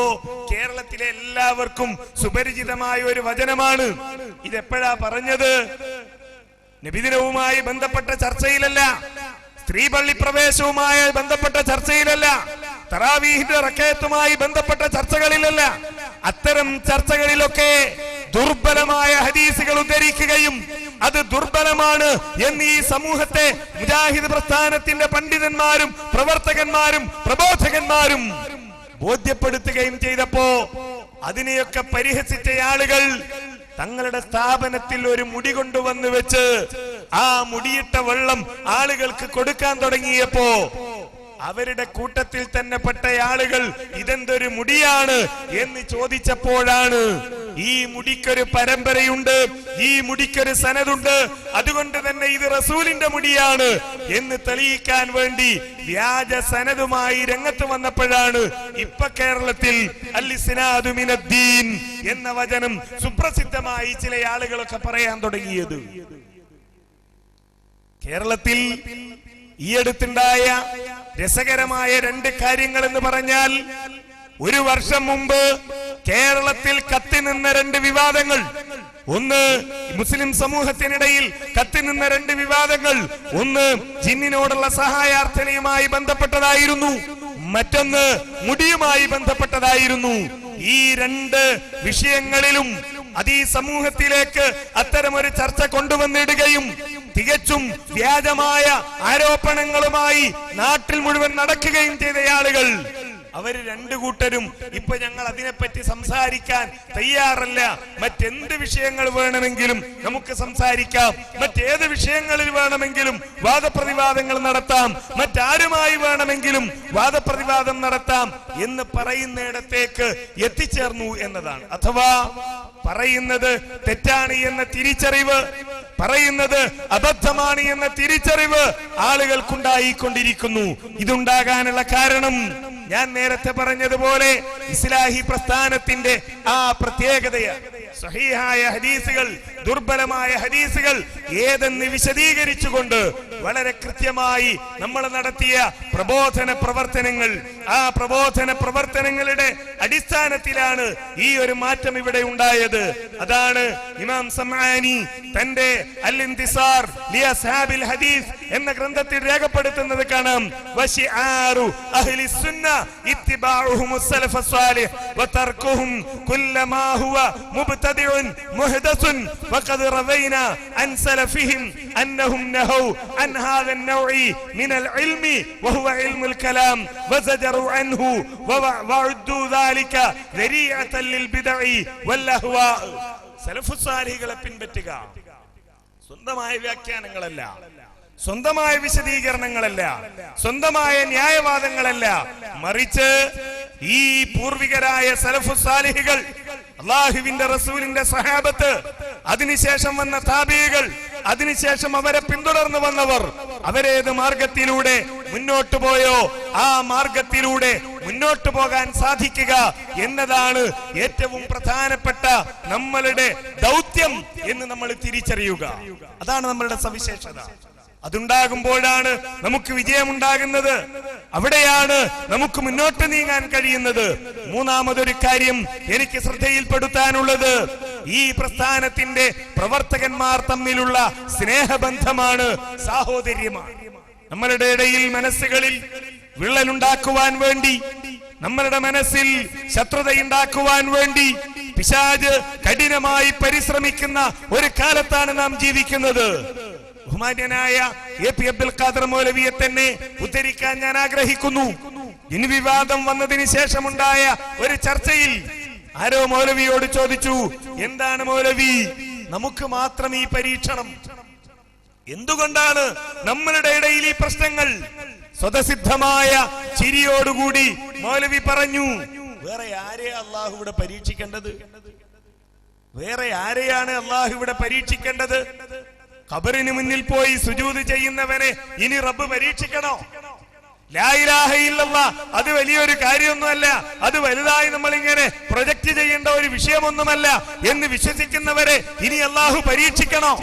കേരളത്തിലെ എല്ലാവർക്കും സുപരിചിതമായ ഒരു വചനമാണ്. ഇതെപ്പോഴാ പറഞ്ഞത്? നബിദിനവുമായി ബന്ധപ്പെട്ട ചർച്ചയിലല്ല, സ്ത്രീ പള്ളി പ്രവേശവുമായി ബന്ധപ്പെട്ട ചർച്ചയിലല്ല, തറാവീഹിന്റെ റകഅത്തുമായി ബന്ധപ്പെട്ട ചർച്ചകളിലല്ല. അത്തരം ചർച്ചകളിലൊക്കെ ദുർബലമായ ഹദീസുകൾ ഉദ്ധരിക്കുകയും അത് ദുർബലമാണ് എന്ന് ഈ സമൂഹത്തെ മുജാഹിദ് പ്രസ്ഥാനത്തിന്റെ പണ്ഡിതന്മാരും പ്രവർത്തകന്മാരും പ്രബോധകന്മാരും ബോധ്യപ്പെടുത്തുകയും ചെയ്തപ്പോ അതിനെയൊക്കെ പരിഹസിച്ച ആളുകൾ തങ്ങളുടെ സ്ഥാപനത്തിൽ ഒരു മുടി കൊണ്ടുവന്ന് വെച്ച് ആ മുടിയിട്ട വെള്ളം ആളുകൾക്ക് കൊടുക്കാൻ തുടങ്ങിയപ്പോ അവരുടെ കൂട്ടത്തിൽ തന്നെ പെട്ട ആളുകൾ ഇതെന്തൊരു മുടിയാണ് എന്ന് ചോദിച്ചപ്പോഴാണ് ഈ മുടിക്കൊരു പരമ്പരയുണ്ട്, ഈ മുടിക്കൊരു സനതുണ്ട്, അതുകൊണ്ട് തന്നെ ഇത് റസൂലിന്റെ മുടിയാണ് എന്ന് തെളിയിക്കാൻ വേണ്ടി വ്യാജ സനതുമായി രംഗത്ത് വന്നപ്പോഴാണ് ഇപ്പൊ കേരളത്തിൽ അൽ-ഇസ്നാദു മിനദ്ദീൻ എന്ന വചനം സുപ്രസിദ്ധമായി ചില ആളുകളൊക്കെ പറയാൻ തുടങ്ങിയത്. കേരളത്തിൽ ഈയടുത്തുണ്ടായ രസകരമായ 2 കാര്യങ്ങൾ എന്ന് പറഞ്ഞാൽ, ഒരു വർഷം മുമ്പ് കേരളത്തിൽ കത്തിനിന്ന 2 വിവാദങ്ങൾ. ഒന്ന്, മുസ്ലിം സമൂഹത്തിനിടയിൽ കത്തിനിന്ന 2 വിവാദങ്ങൾ. ഒന്ന് ജിന്നിനോടുള്ള സഹായാർത്ഥനയുമായി ബന്ധപ്പെട്ടതായിരുന്നു, മറ്റൊന്ന് മുടിയുമായി ബന്ധപ്പെട്ടതായിരുന്നു. ഈ 2 വിഷയങ്ങളിലും അത് ഈ സമൂഹത്തിലേക്ക് അത്തരമൊരു ചർച്ച കൊണ്ടുവന്നിടുകയും തികച്ചും വ്യാജമായ ആരോപണങ്ങളുമായി നാട്ടിൽ മുഴുവൻ നടക്കുകയും ചെയ്ത ആളുകൾ, അവര് 2 കൂട്ടരും ഇപ്പൊ ഞങ്ങൾ അതിനെപ്പറ്റി സംസാരിക്കാൻ തയ്യാറല്ല. മറ്റെന്ത് വിഷയങ്ങൾ വേണമെങ്കിലും നമുക്ക് സംസാരിക്കാം, മറ്റേത് വിഷയങ്ങളിൽ വേണമെങ്കിലും വാദപ്രതിവാദങ്ങൾ നടത്താം, മറ്റാരുമായി വേണമെങ്കിലും വാദപ്രതിവാദം നടത്താം എന്ന് പറയുന്നിടത്തേക്ക് എത്തിച്ചേർന്നു എന്നതാണ്. അഥവാ പറയുന്നത് തെറ്റാണ് എന്ന തിരിച്ചറിവ്, പറയുന്നത് അബദ്ധമാണ് എന്ന തിരിച്ചറിവ് ആളുകൾക്കുണ്ടായിക്കൊണ്ടിരിക്കുന്നു. ഇതുണ്ടാകാനുള്ള കാരണം ഞാൻ നേരത്തെ പറഞ്ഞതുപോലെ ഇസ്ലാഹി പ്രസ്ഥാനത്തിന്റെ ആ പ്രത്യേകതയാണ്. സഹീഹായ ഹദീസുകൾ, ദുർബലമായ ഹദീസുകൾ ഏതെന്ന് വിശദീകരിച്ചുകൊണ്ട് വളരെ കൃത്യമായി നമ്മൾ നടത്തിയ പ്രബോധന പ്രവർത്തനങ്ങൾ, ആ പ്രബോധന പ്രവർത്തനങ്ങളുടെ അടിസ്ഥാനത്തിലാണ് ഈ ഒരു മാറ്റം ഇവിടെ ഉണ്ടായത്. അതാണ് ഇമാം സമആനി തന്റെ അൽ-ഇന്തിസാർ ലി അസ്ഹാബിൽ ഹദീസ് എന്ന ഗ്രന്ഥത്തിൽ രേഖപ്പെടുത്തുന്നത് കാണാം. വശിആറു അഹ്ലി സുന്ന ഇത്തിബാഉഹും അസ്സലഫ് അസ്സാലിഹ് വതർകുഹും കുല്ലമാ ഹുവ മുബ്തദിഉൻ മുഹദസുൻ വഖദ് റവൈനാ അൻ സലഫിഹിം അന്നഹും നഹൂ അൻ ഹാദാ النوعي من العلم وهو علم الكلام وزجروا عنه وعدوا ذلك ذريعة للبدع والأهواء. സലഫു സാലിഹുകളെ പിൻപറ്റുക, സ്വന്തമായ വ്യാഖ്യാനങ്ങളല്ല, സ്വന്തമായ വിശദീകരണങ്ങളല്ല, സ്വന്തമായ ന്യായവാദങ്ങളല്ല, മറിച്ച് ഈ പൂർവികരായ സലഫു സാലിഹുകൾ, അല്ലാഹുവിന്റെ റസൂലിന്റെ സഹാബത്ത്, അതിനുശേഷം വന്ന താബിഈകൾ, അതിനുശേഷം അവരെ പിന്തുടർന്നു വന്നവർ, അവരേത് മാർഗത്തിലൂടെ മുന്നോട്ട് പോയോ ആ മാർഗത്തിലൂടെ മുന്നോട്ട് പോകാൻ സാധിക്കുക എന്നതാണ് ഏറ്റവും പ്രധാനപ്പെട്ട നമ്മളുടെ ദൗത്യം എന്ന് നമ്മൾ തിരിച്ചറിയുക. അതാണ് നമ്മളുടെ സവിശേഷത. അതുണ്ടാകുമ്പോഴാണ് നമുക്ക് വിജയമുണ്ടാകുന്നത്, അവിടെയാണ് നമുക്ക് മുന്നോട്ട് നീങ്ങാൻ കഴിയുന്നത്. മൂന്നാമതൊരു കാര്യം എനിക്ക് ശ്രദ്ധയിൽപ്പെടുത്താനുള്ളത്, ഈ പ്രസ്ഥാനത്തിന്റെ പ്രവർത്തകന്മാർ തമ്മിലുള്ള സ്നേഹബന്ധമാണ്, സാഹോദര്യമാണ്. നമ്മളുടെ ഇടയിൽ മനസ്സുകളിൽ വിള്ളലുണ്ടാക്കുവാൻ വേണ്ടി, നമ്മളുടെ മനസ്സിൽ ശത്രുതയുണ്ടാക്കുവാൻ വേണ്ടി പിശാച് കഠിനമായി പരിശ്രമിക്കുന്ന ഒരു കാലത്താണ് നാം ജീവിക്കുന്നത്. ബഹുമാന്യനായ എ.പി. അബ്ദുൽ ഖാദർ മൗലവിയെ തന്നെ ഉദ്ധരിക്കാൻ ഞാൻ ആഗ്രഹിക്കുന്നു. ജിന്ന് വിവാദം വന്നതിന് ശേഷമുണ്ടായ ഒരു ചർച്ചയിൽ ആരോ മൗലവിയോട് ചോദിച്ചു, എന്താണ് മൗലവി നമുക്ക് മാത്രം ഈ പരീക്ഷണം? എന്തുകൊണ്ടാണ് നമ്മളുടെ ഇടയിൽ ഈ പ്രശ്നങ്ങൾ? സ്വതസിദ്ധമായ ചിരിയോടുകൂടി മൗലവി പറഞ്ഞു, വേറെ ആരെയാ അള്ളാഹു ഇവിടെ പരീക്ഷിക്കേണ്ടത്? വേറെ ആരെയാണ് അള്ളാഹു ഇവിടെ പരീക്ഷിക്കേണ്ടത്? ഖബറിന് മുന്നിൽ പോയി സുജൂദ് ചെയ്യുന്നവനെ ഇനി റബ്ബ് പരീക്ഷിക്കണോ? ലാ ഇലാഹ ഇല്ലല്ലാഹ് അത് വലിയൊരു കാര്യമൊന്നുമല്ല, അത് വലുതായി നമ്മൾ ഇങ്ങനെ പ്രൊജക്ട് ചെയ്യേണ്ട ഒരു വിഷയമൊന്നുമല്ല എന്ന് വിശ്വസിക്കുന്നവരെ ഇനി അള്ളാഹു പരീക്ഷിക്കണോ?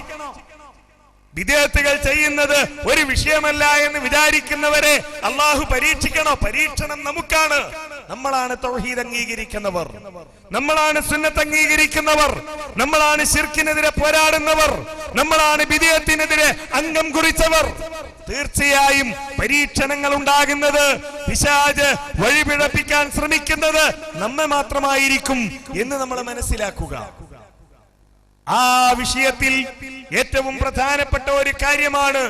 വിദേഹത്തുകൾ ചെയ്യുന്നത് ഒരു വിഷയമല്ല എന്ന് വിചാരിക്കുന്നവരെ അള്ളാഹു പരീക്ഷിക്കണോ? പരീക്ഷണം നമുക്കാണ്. നമ്മളാണ് തൗഹീദ് അംഗീകരിക്കുന്നവർ, നമ്മളാണ് സുന്നത്ത് അംഗീകരിക്കുന്നവർ, നമ്മളാണ് ശിർക്കിനെതിരെ പോരാടുന്നവർ, നമ്മളാണ് ബിദ്അത്തിനെതിരെ അംഗം കുറിച്ചവർ. തീർച്ചയായും പരീക്ഷണങ്ങൾ ഉണ്ടാകുന്നത്, പിശാച് വഴിപിഴപ്പിക്കാൻ ശ്രമിക്കുന്നത് നമ്മെ മാത്രമായിരിക്കും എന്ന് നമ്മൾ മനസ്സിലാക്കുക. ആ വിഷയത്തിൽ ഏറ്റവും പ്രധാനപ്പെട്ട ഒരു കാര്യമാണ്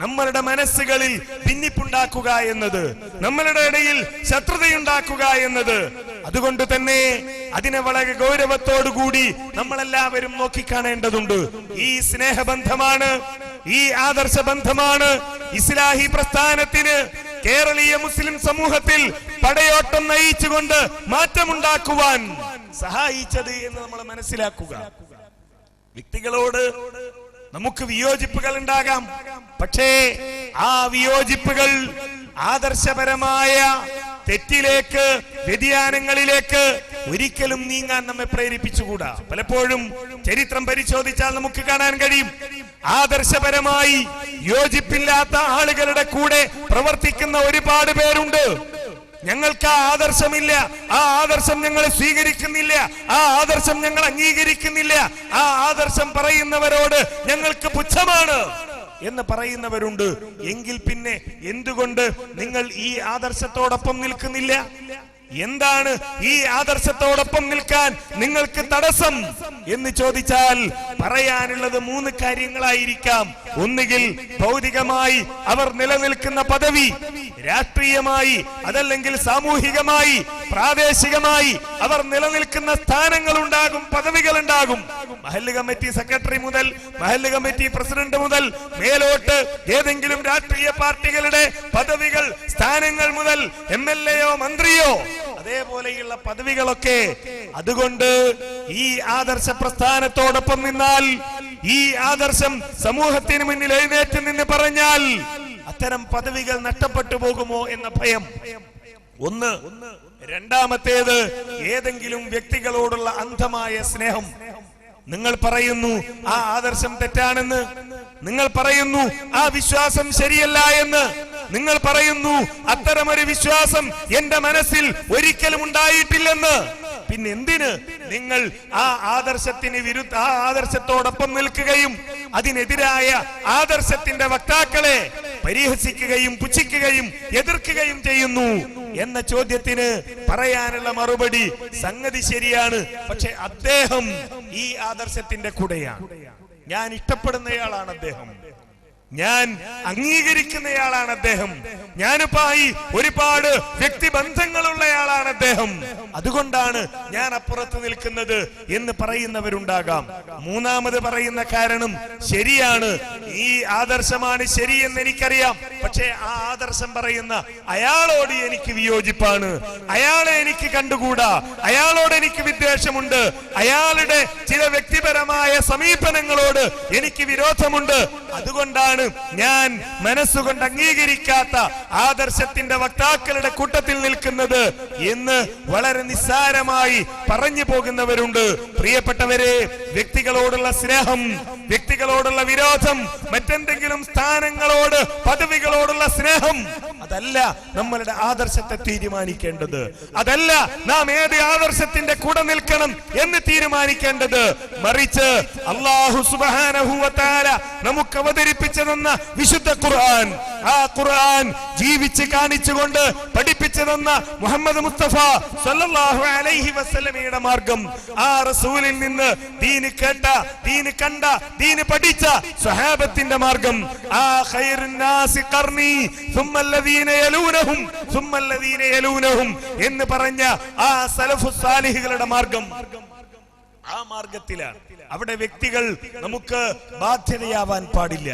നമ്മളുടെ മനസ്സുകളിൽ ഭിന്നിപ്പുണ്ടാക്കുക എന്നത്, നമ്മളുടെ ഇടയിൽ ശത്രുതയുണ്ടാക്കുക എന്നത്. അതുകൊണ്ട് തന്നെ അതിനെ വളരെ ഗൗരവത്തോടുകൂടി നമ്മളെല്ലാവരും നോക്കിക്കാണേണ്ടതുണ്ട്. ഈ സ്നേഹബന്ധമാണ്, ഈ ആദർശബന്ധമാണ് ഇസ്ലാഹി പ്രസ്ഥാനത്തിന് കേരളീയ മുസ്ലിം സമൂഹത്തിൽ പടയോട്ടം നയിച്ചുകൊണ്ട് മാറ്റമുണ്ടാക്കുവാൻ സഹായിച്ചത് എന്ന് നമ്മൾ മനസ്സിലാക്കുക. വ്യക്തികളോട് നമുക്ക് വിയോജിപ്പുകൾ ഉണ്ടാകാം, പക്ഷേ ആ വിയോജിപ്പുകൾ ആദർശപരമായ തെറ്റിലേക്ക്, വ്യതിയാനങ്ങളിലേക്ക് ഒരിക്കലും നീങ്ങാൻ നമ്മെ പ്രേരിപ്പിച്ചുകൂടാ. പലപ്പോഴും ചരിത്രം പരിശോധിച്ചാൽ നമുക്ക് കാണാൻ കഴിയും, ആദർശപരമായി യോജിപ്പില്ലാത്ത ആളുകളുടെ കൂടെ പ്രവർത്തിക്കുന്ന ഒരുപാട് പേരുണ്ട്. ഞങ്ങൾക്ക് ആ ആദർശമില്ല, ആ ആദർശം ഞങ്ങൾ സ്വീകരിക്കുന്നില്ല, ആ ആദർശം ഞങ്ങൾ അംഗീകരിക്കുന്നില്ല, ആ ആദർശം പറയുന്നവരോട് ഞങ്ങൾക്ക് പുച്ഛമാണ് എന്ന് പറയുന്നവരുണ്ട്. എങ്കിൽ പിന്നെ എന്തുകൊണ്ട് നിങ്ങൾ ഈ ആദർശത്തോടൊപ്പം നിൽക്കുന്നില്ല? എന്താണ് ഈ ആദർശത്തോടൊപ്പം നിൽക്കാൻ നിങ്ങൾക്ക് തടസ്സം എന്ന് ചോദിച്ചാൽ പറയാനുള്ളത് 3 കാര്യങ്ങളായിരിക്കാം. ഒന്നുകിൽ ഭൗതികമായി അവർ നിലനിൽക്കുന്ന പദവി, രാഷ്ട്രീയമായി അതല്ലെങ്കിൽ സാമൂഹികമായി പ്രാദേശികമായി അവർ നിലനിൽക്കുന്ന സ്ഥാനങ്ങൾ ഉണ്ടാകും, പദവികൾ ഉണ്ടാകും. മഹല്ല് കമ്മിറ്റി സെക്രട്ടറി മുതൽ മഹല്ല് കമ്മിറ്റി പ്രസിഡന്റ് മുതൽ മേലോട്ട് ഏതെങ്കിലും രാഷ്ട്രീയ പാർട്ടികളുടെ പദവികൾ, സ്ഥാനങ്ങൾ മുതൽ MLA-യോ മന്ത്രിയോ അതേപോലെയുള്ള പദവികളൊക്കെ. അതുകൊണ്ട് ഈ ആദർശ പ്രസ്ഥാനത്തോടൊപ്പം നിന്നാൽ, ഈ ആദർശം സമൂഹത്തിന് മുന്നിൽ എഴുന്നേറ്റ് നിന്ന് പറഞ്ഞാൽ അത്തരം പദവികൾ നഷ്ടപ്പെട്ടു പോകുമോ എന്ന ഭയം ഒന്ന്. രണ്ടാമത്തേത് ഏതെങ്കിലും വ്യക്തികളോടുള്ള അന്ധമായ സ്നേഹം. നിങ്ങൾ പറയുന്നു ആ ആദർശം തെറ്റാണെന്ന്, നിങ്ങൾ പറയുന്നു ആ വിശ്വാസം ശരിയല്ല എന്ന്, നിങ്ങൾ പറയുന്നു അത്തരമൊരു വിശ്വാസം എന്റെ മനസ്സിൽ ഒരിക്കലും ഉണ്ടായിട്ടില്ലെന്ന്. പിന്നെ എന്തിന് നിങ്ങൾ ആ ആദർശത്തിന് ആ ആദർശത്തോടൊപ്പം നിൽക്കുകയും അതിനെതിരായ ആദർശത്തിന്റെ വക്താക്കളെ പരിഹസിക്കുകയും പുച്ഛിക്കുകയും എതിർക്കുകയും ചെയ്യുന്നു എന്ന ചോദ്യത്തിന് പറയാനുള്ള മറുപടി സംഗതി ശരിയാണ്, പക്ഷെ അദ്ദേഹം ഈ ആദർശത്തിന്റെ കൂടെയാണ്. ഞാൻ ഇഷ്ടപ്പെടുന്നയാളാണ് അദ്ദേഹം, ഞാൻ അംഗീകരിക്കുന്നയാളാണ് അദ്ദേഹം, ഞാനുമായി ഒരുപാട് വ്യക്തിബന്ധങ്ങളുള്ളയാളാണ് അദ്ദേഹം, അതുകൊണ്ടാണ് ഞാൻ അപ്പുറത്ത് നിൽക്കുന്നത് എന്ന് പറയുന്നവരുണ്ടാകാം. മൂന്നാമത് പറയുന്ന കാരണം ശരിയാണ്, ഈ ആദർശമാണ് ശരിയെന്ന് എനിക്കറിയാം, പക്ഷേ ആ ആദർശം പറയുന്ന അയാളോട് എനിക്ക് വിയോജിപ്പാണ്, അയാളെ എനിക്ക് കണ്ടുകൂടാ, അയാളോട് എനിക്ക് വിദ്വേഷമുണ്ട്, അയാളുടെ ചില വ്യക്തിപരമായ സമീപനങ്ങളോട് എനിക്ക് വിരോധമുണ്ട്, അതുകൊണ്ടാണ് ഞാൻ മനസ്സുകൊണ്ട് അംഗീകരിക്കാത്ത ആദർശത്തിന്റെ വക്താക്കളുടെ കൂട്ടത്തിൽ നിൽക്കുന്നത് എന്ന് വളരെ നിസ്സാരമായി പറഞ്ഞു പോകുന്നവരുണ്ട്. പ്രിയപ്പെട്ടവരെ, വ്യക്തികളോടുള്ള സ്നേഹം, വ്യക്തികളോടുള്ള വിരോധം, മറ്റെന്തെങ്കിലും സ്ഥാനങ്ങളോട് പദവികളോടുള്ള സ്നേഹം, അതല്ല നമ്മളുടെ ആദർശത്തെ തീരുമാനിക്കേണ്ടത്, അതല്ല നാം ഏത് ആദർശത്തിന്റെ കൂടെ നിൽക്കണം എന്ന് തീരുമാനിക്കേണ്ടത്. മറിച്ച് അല്ലാഹു സുബ്ഹാനഹു വ തആല നമുക്ക് അവതരിപ്പിച്ചതെന്ന വിശുദ്ധ ഖുർആൻ, ആ ഖുർആൻ ജീവിച്ച് കാണിച്ചുകൊണ്ട് പഠിപ്പിച്ചതെന്ന മുഹമ്മദ് മുസ്തഫ സല്ലല്ലാഹു അലൈഹി വസല്ലമയുടെ മാർഗം, ആ റസൂലിൽ നിന്ന് ദീന് കേട്ട, ദീന് കണ്ട, ദീന് പഠിച്ച സ്വഹാബത്തിന്റെ മാർഗം, ആ ഖൈറുൻ നാസി ഖർനി സുമ്മല്ലദീന യലൂനഹും സുമ്മല്ലദീന യലൂനഹും എന്ന് പറഞ്ഞ ആ സലഫുസ് സാലിഹുകളുടെ മാർഗം, ആ മാർഗത്തിലാണ്. അവിടെ വ്യക്തികൾ നമുക്ക് ബാധ്യതയാവാൻ പാടില്ല,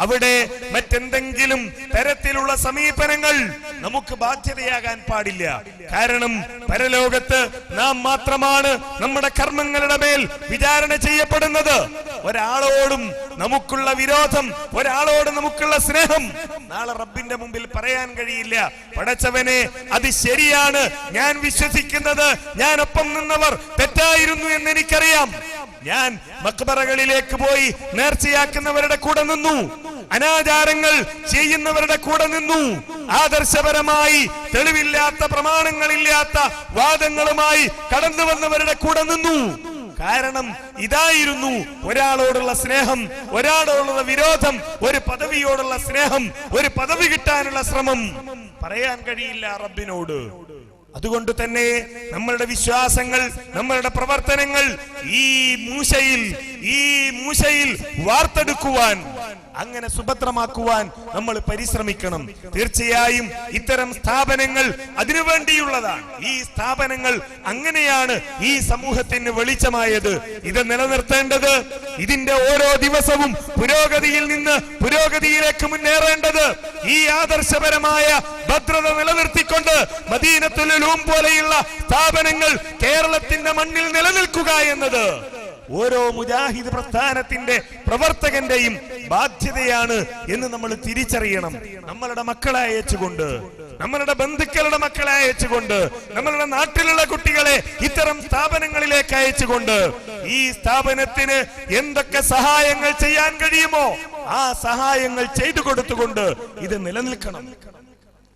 അവിടെ മറ്റെന്തെങ്കിലും തരത്തിലുള്ള സമീപനങ്ങൾ നമുക്ക് ബാധ്യതയാകാൻ പാടില്ല. കാരണം പരലോകത്ത് നാം മാത്രമാണ് നമ്മുടെ കർമ്മങ്ങളുടെ മേൽ വിചാരണ ചെയ്യപ്പെടുന്നത്. ഒരാളോടും നമുക്കുള്ള വിരോധം, ഒരാളോട് നമുക്കുള്ള സ്നേഹം നാളെ റബ്ബിന്റെ മുമ്പിൽ പറയാൻ കഴിയില്ല. പടച്ചവനെ, അത് ശരിയാണ്, ഞാൻ വിശ്വസിക്കുന്നത്, ഞാൻ ഒപ്പം നിന്നവർ തെറ്റായിരുന്നു എന്ന് എനിക്കറിയാം, ഞാൻ മക്ബറകളിലേക്ക് പോയി നേർച്ചയാക്കുന്നവരുടെ കൂടെ നിന്നു, അനാചാരങ്ങൾ ചെയ്യുന്നവരുടെ കൂടെ നിന്നു, ആദർശപരമായി തെളിവില്ലാത്ത, പ്രമാണങ്ങളില്ലാത്ത വാദങ്ങളുമായി കടന്നു വന്നവരുടെ കൂടെ നിന്നു. കാരണം ഇതായിരുന്നു ഒരാളോടുള്ള സ്നേഹം, ഒരാളോടുള്ള വിരോധം, ഒരു പദവിയോടുള്ള സ്നേഹം, ഒരു പദവി കിട്ടാനുള്ള ശ്രമം. പറയാൻ കഴിയില്ല റബ്ബിനോട്. അതുകൊണ്ട് തന്നെ നമ്മളുടെ വിശ്വാസങ്ങൾ, നമ്മളുടെ പ്രവർത്തനങ്ങൾ ഈ മൂശയിൽ വാർത്തെടുക്കുവാൻ, അങ്ങനെ സുഭദ്രമാക്കുവാൻ നമ്മൾ പരിശ്രമിക്കണം. തീർച്ചയായും ഇത്തരം സ്ഥാപനങ്ങൾ അതിനുവേണ്ടിയുള്ളതാണ്. ഈ സ്ഥാപനങ്ങൾ അങ്ങനെയാണ് ഈ സമൂഹത്തിന് വെളിച്ചമായത്. ഇത് നിലനിർത്തേണ്ടത്, ഇതിന്റെ ഓരോ ദിവസവും പുരോഗതിയിൽ നിന്ന് പുരോഗതിയിലേക്ക് മുന്നേറേണ്ടത് ഈ ആദർശപരമായ ഭദ്രത നിലനിർത്തിക്കൊണ്ട് മദീനത്തുൽ ഉലൂം പോലെയുള്ള സ്ഥാപനങ്ങൾ കേരളത്തിന്റെ മണ്ണിൽ നിലനിൽക്കുക എന്നത് ഓരോ മുജാഹിദ് പ്രസ്ഥാനത്തിന്റെ പ്രവർത്തകന്റെയും ബാധ്യതയാണ് എന്ന് നമ്മൾ തിരിച്ചറിയണം. നമ്മളുടെ മക്കളെ അയച്ചുകൊണ്ട്, നമ്മളുടെ ബന്ധുക്കളുടെ മക്കളെ അയച്ചുകൊണ്ട്, നമ്മളുടെ നാട്ടിലുള്ള കുട്ടികളെ ഇത്തരം സ്ഥാപനങ്ങളിലേക്ക് അയച്ചുകൊണ്ട് ഈ സ്ഥാപനത്തിന് എന്തൊക്കെ സഹായങ്ങൾ ചെയ്യാൻ കഴിയുമോ ആ സഹായങ്ങൾ ചെയ്തു കൊടുത്തുകൊണ്ട് ഇത് നിലനിൽക്കണം.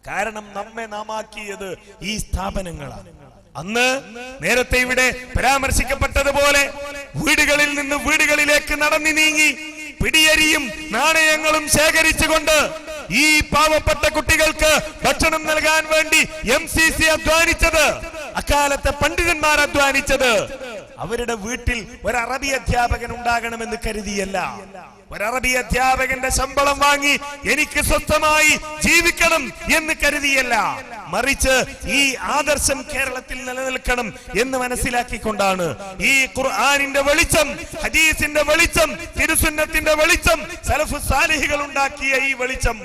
കാരണം നമ്മെ നാമാക്കിയത് ഈ സ്ഥാപനങ്ങളാണ്. അന്ന് നേരത്തെ ഇവിടെ പരാമർശിക്കപ്പെട്ടതുപോലെ വീടുകളിൽ നിന്ന് വീടുകളിലേക്ക് നടന്നു നീങ്ങി പിടിയരിയും നാണയങ്ങളും ശേഖരിച്ചുകൊണ്ട് ഈ പാവപ്പെട്ട കുട്ടികൾക്ക് ഭക്ഷണം നൽകാൻ വേണ്ടി MCC അധ്വാനിച്ചത്, അക്കാലത്തെ പണ്ഡിതന്മാർ അധ്വാനിച്ചത് അവരുടെ വീട്ടിൽ ഒരു അറബി അധ്യാപകൻ ഉണ്ടാകണമെന്ന് കരുതിയല്ല. ഒരു അറബി അധ്യാപകന്റെ ശമ്പളം വാങ്ങി എനിക്ക് സ്വസ്ഥമായി ജീവിക്കണം എന്ന് കരുതിയല്ല, മറിച്ച് ഈ ആദർശം കേരളത്തിൽ നിലനിൽക്കണം എന്ന് മനസ്സിലാക്കിക്കൊണ്ടാണ് ഈ ഖുർആനിന്റെ വെളിച്ചം, ഹദീസിന്റെ വെളിച്ചം, തിരുസുന്നത്തിന്റെ വെളിച്ചം, സലഫു സാലിഹികൾ ഉണ്ടാക്കിയ ഈ വെളിച്ചം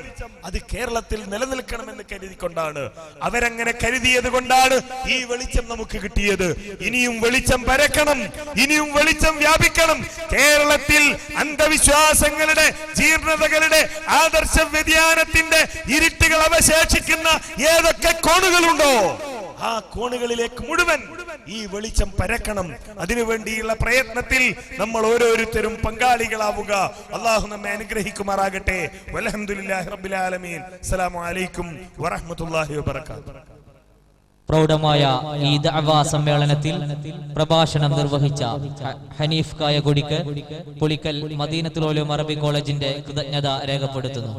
അത് കേരളത്തിൽ നിലനിൽക്കണമെന്ന് കരുതിക്കൊണ്ടാണ്. അവരങ്ങനെ കരുതിയത് കൊണ്ടാണ് ഈ വെളിച്ചം നമുക്ക് കിട്ടിയത്. ഇനിയും വെളിച്ചം പരക്കണം, ഇനിയും വെളിച്ചം വ്യാപിക്കണം. കേരളത്തിൽ അന്ധവിശ്വാസങ്ങളുടെ, ജീർണതകളുടെ, ആദർശ വ്യതിയാനത്തിന്റെ ഇരുട്ടുകൾ അവശേഷിക്കുന്ന ഏതൊക്കെ കോണുകളുണ്ടോ ആ കോണുകളിലേക്ക് മുഴുവൻ ഈ വെളിച്ചം പരക്കണം. അതിനുവേണ്ടിയുള്ള പ്രയത്നത്തിൽ നമ്മൾ ഓരോരുത്തരും പങ്കാളികളാവുക. അള്ളാഹു നമ്മെ അനുഗ്രഹിക്കുമാറാകട്ടെ. വൽഹംദുലില്ലാഹി റബ്ബിൽ ആലമീൻ. അസ്സലാമു അലൈക്കും വറഹ്മത്തുള്ളാഹി വബറകാതുഹു. പ്രൗഢമായ ഈ ദഅവാ സമ്മേളനത്തിൽ പ്രഭാഷണം നിർവഹിച്ച ഹനീഫ് കായകൊടിക്ക് പുളിക്കൽ മദീനത്തുൽ ഉലൂം അറബി കോളേജിന്റെ കൃതജ്ഞത രേഖപ്പെടുത്തുന്നു.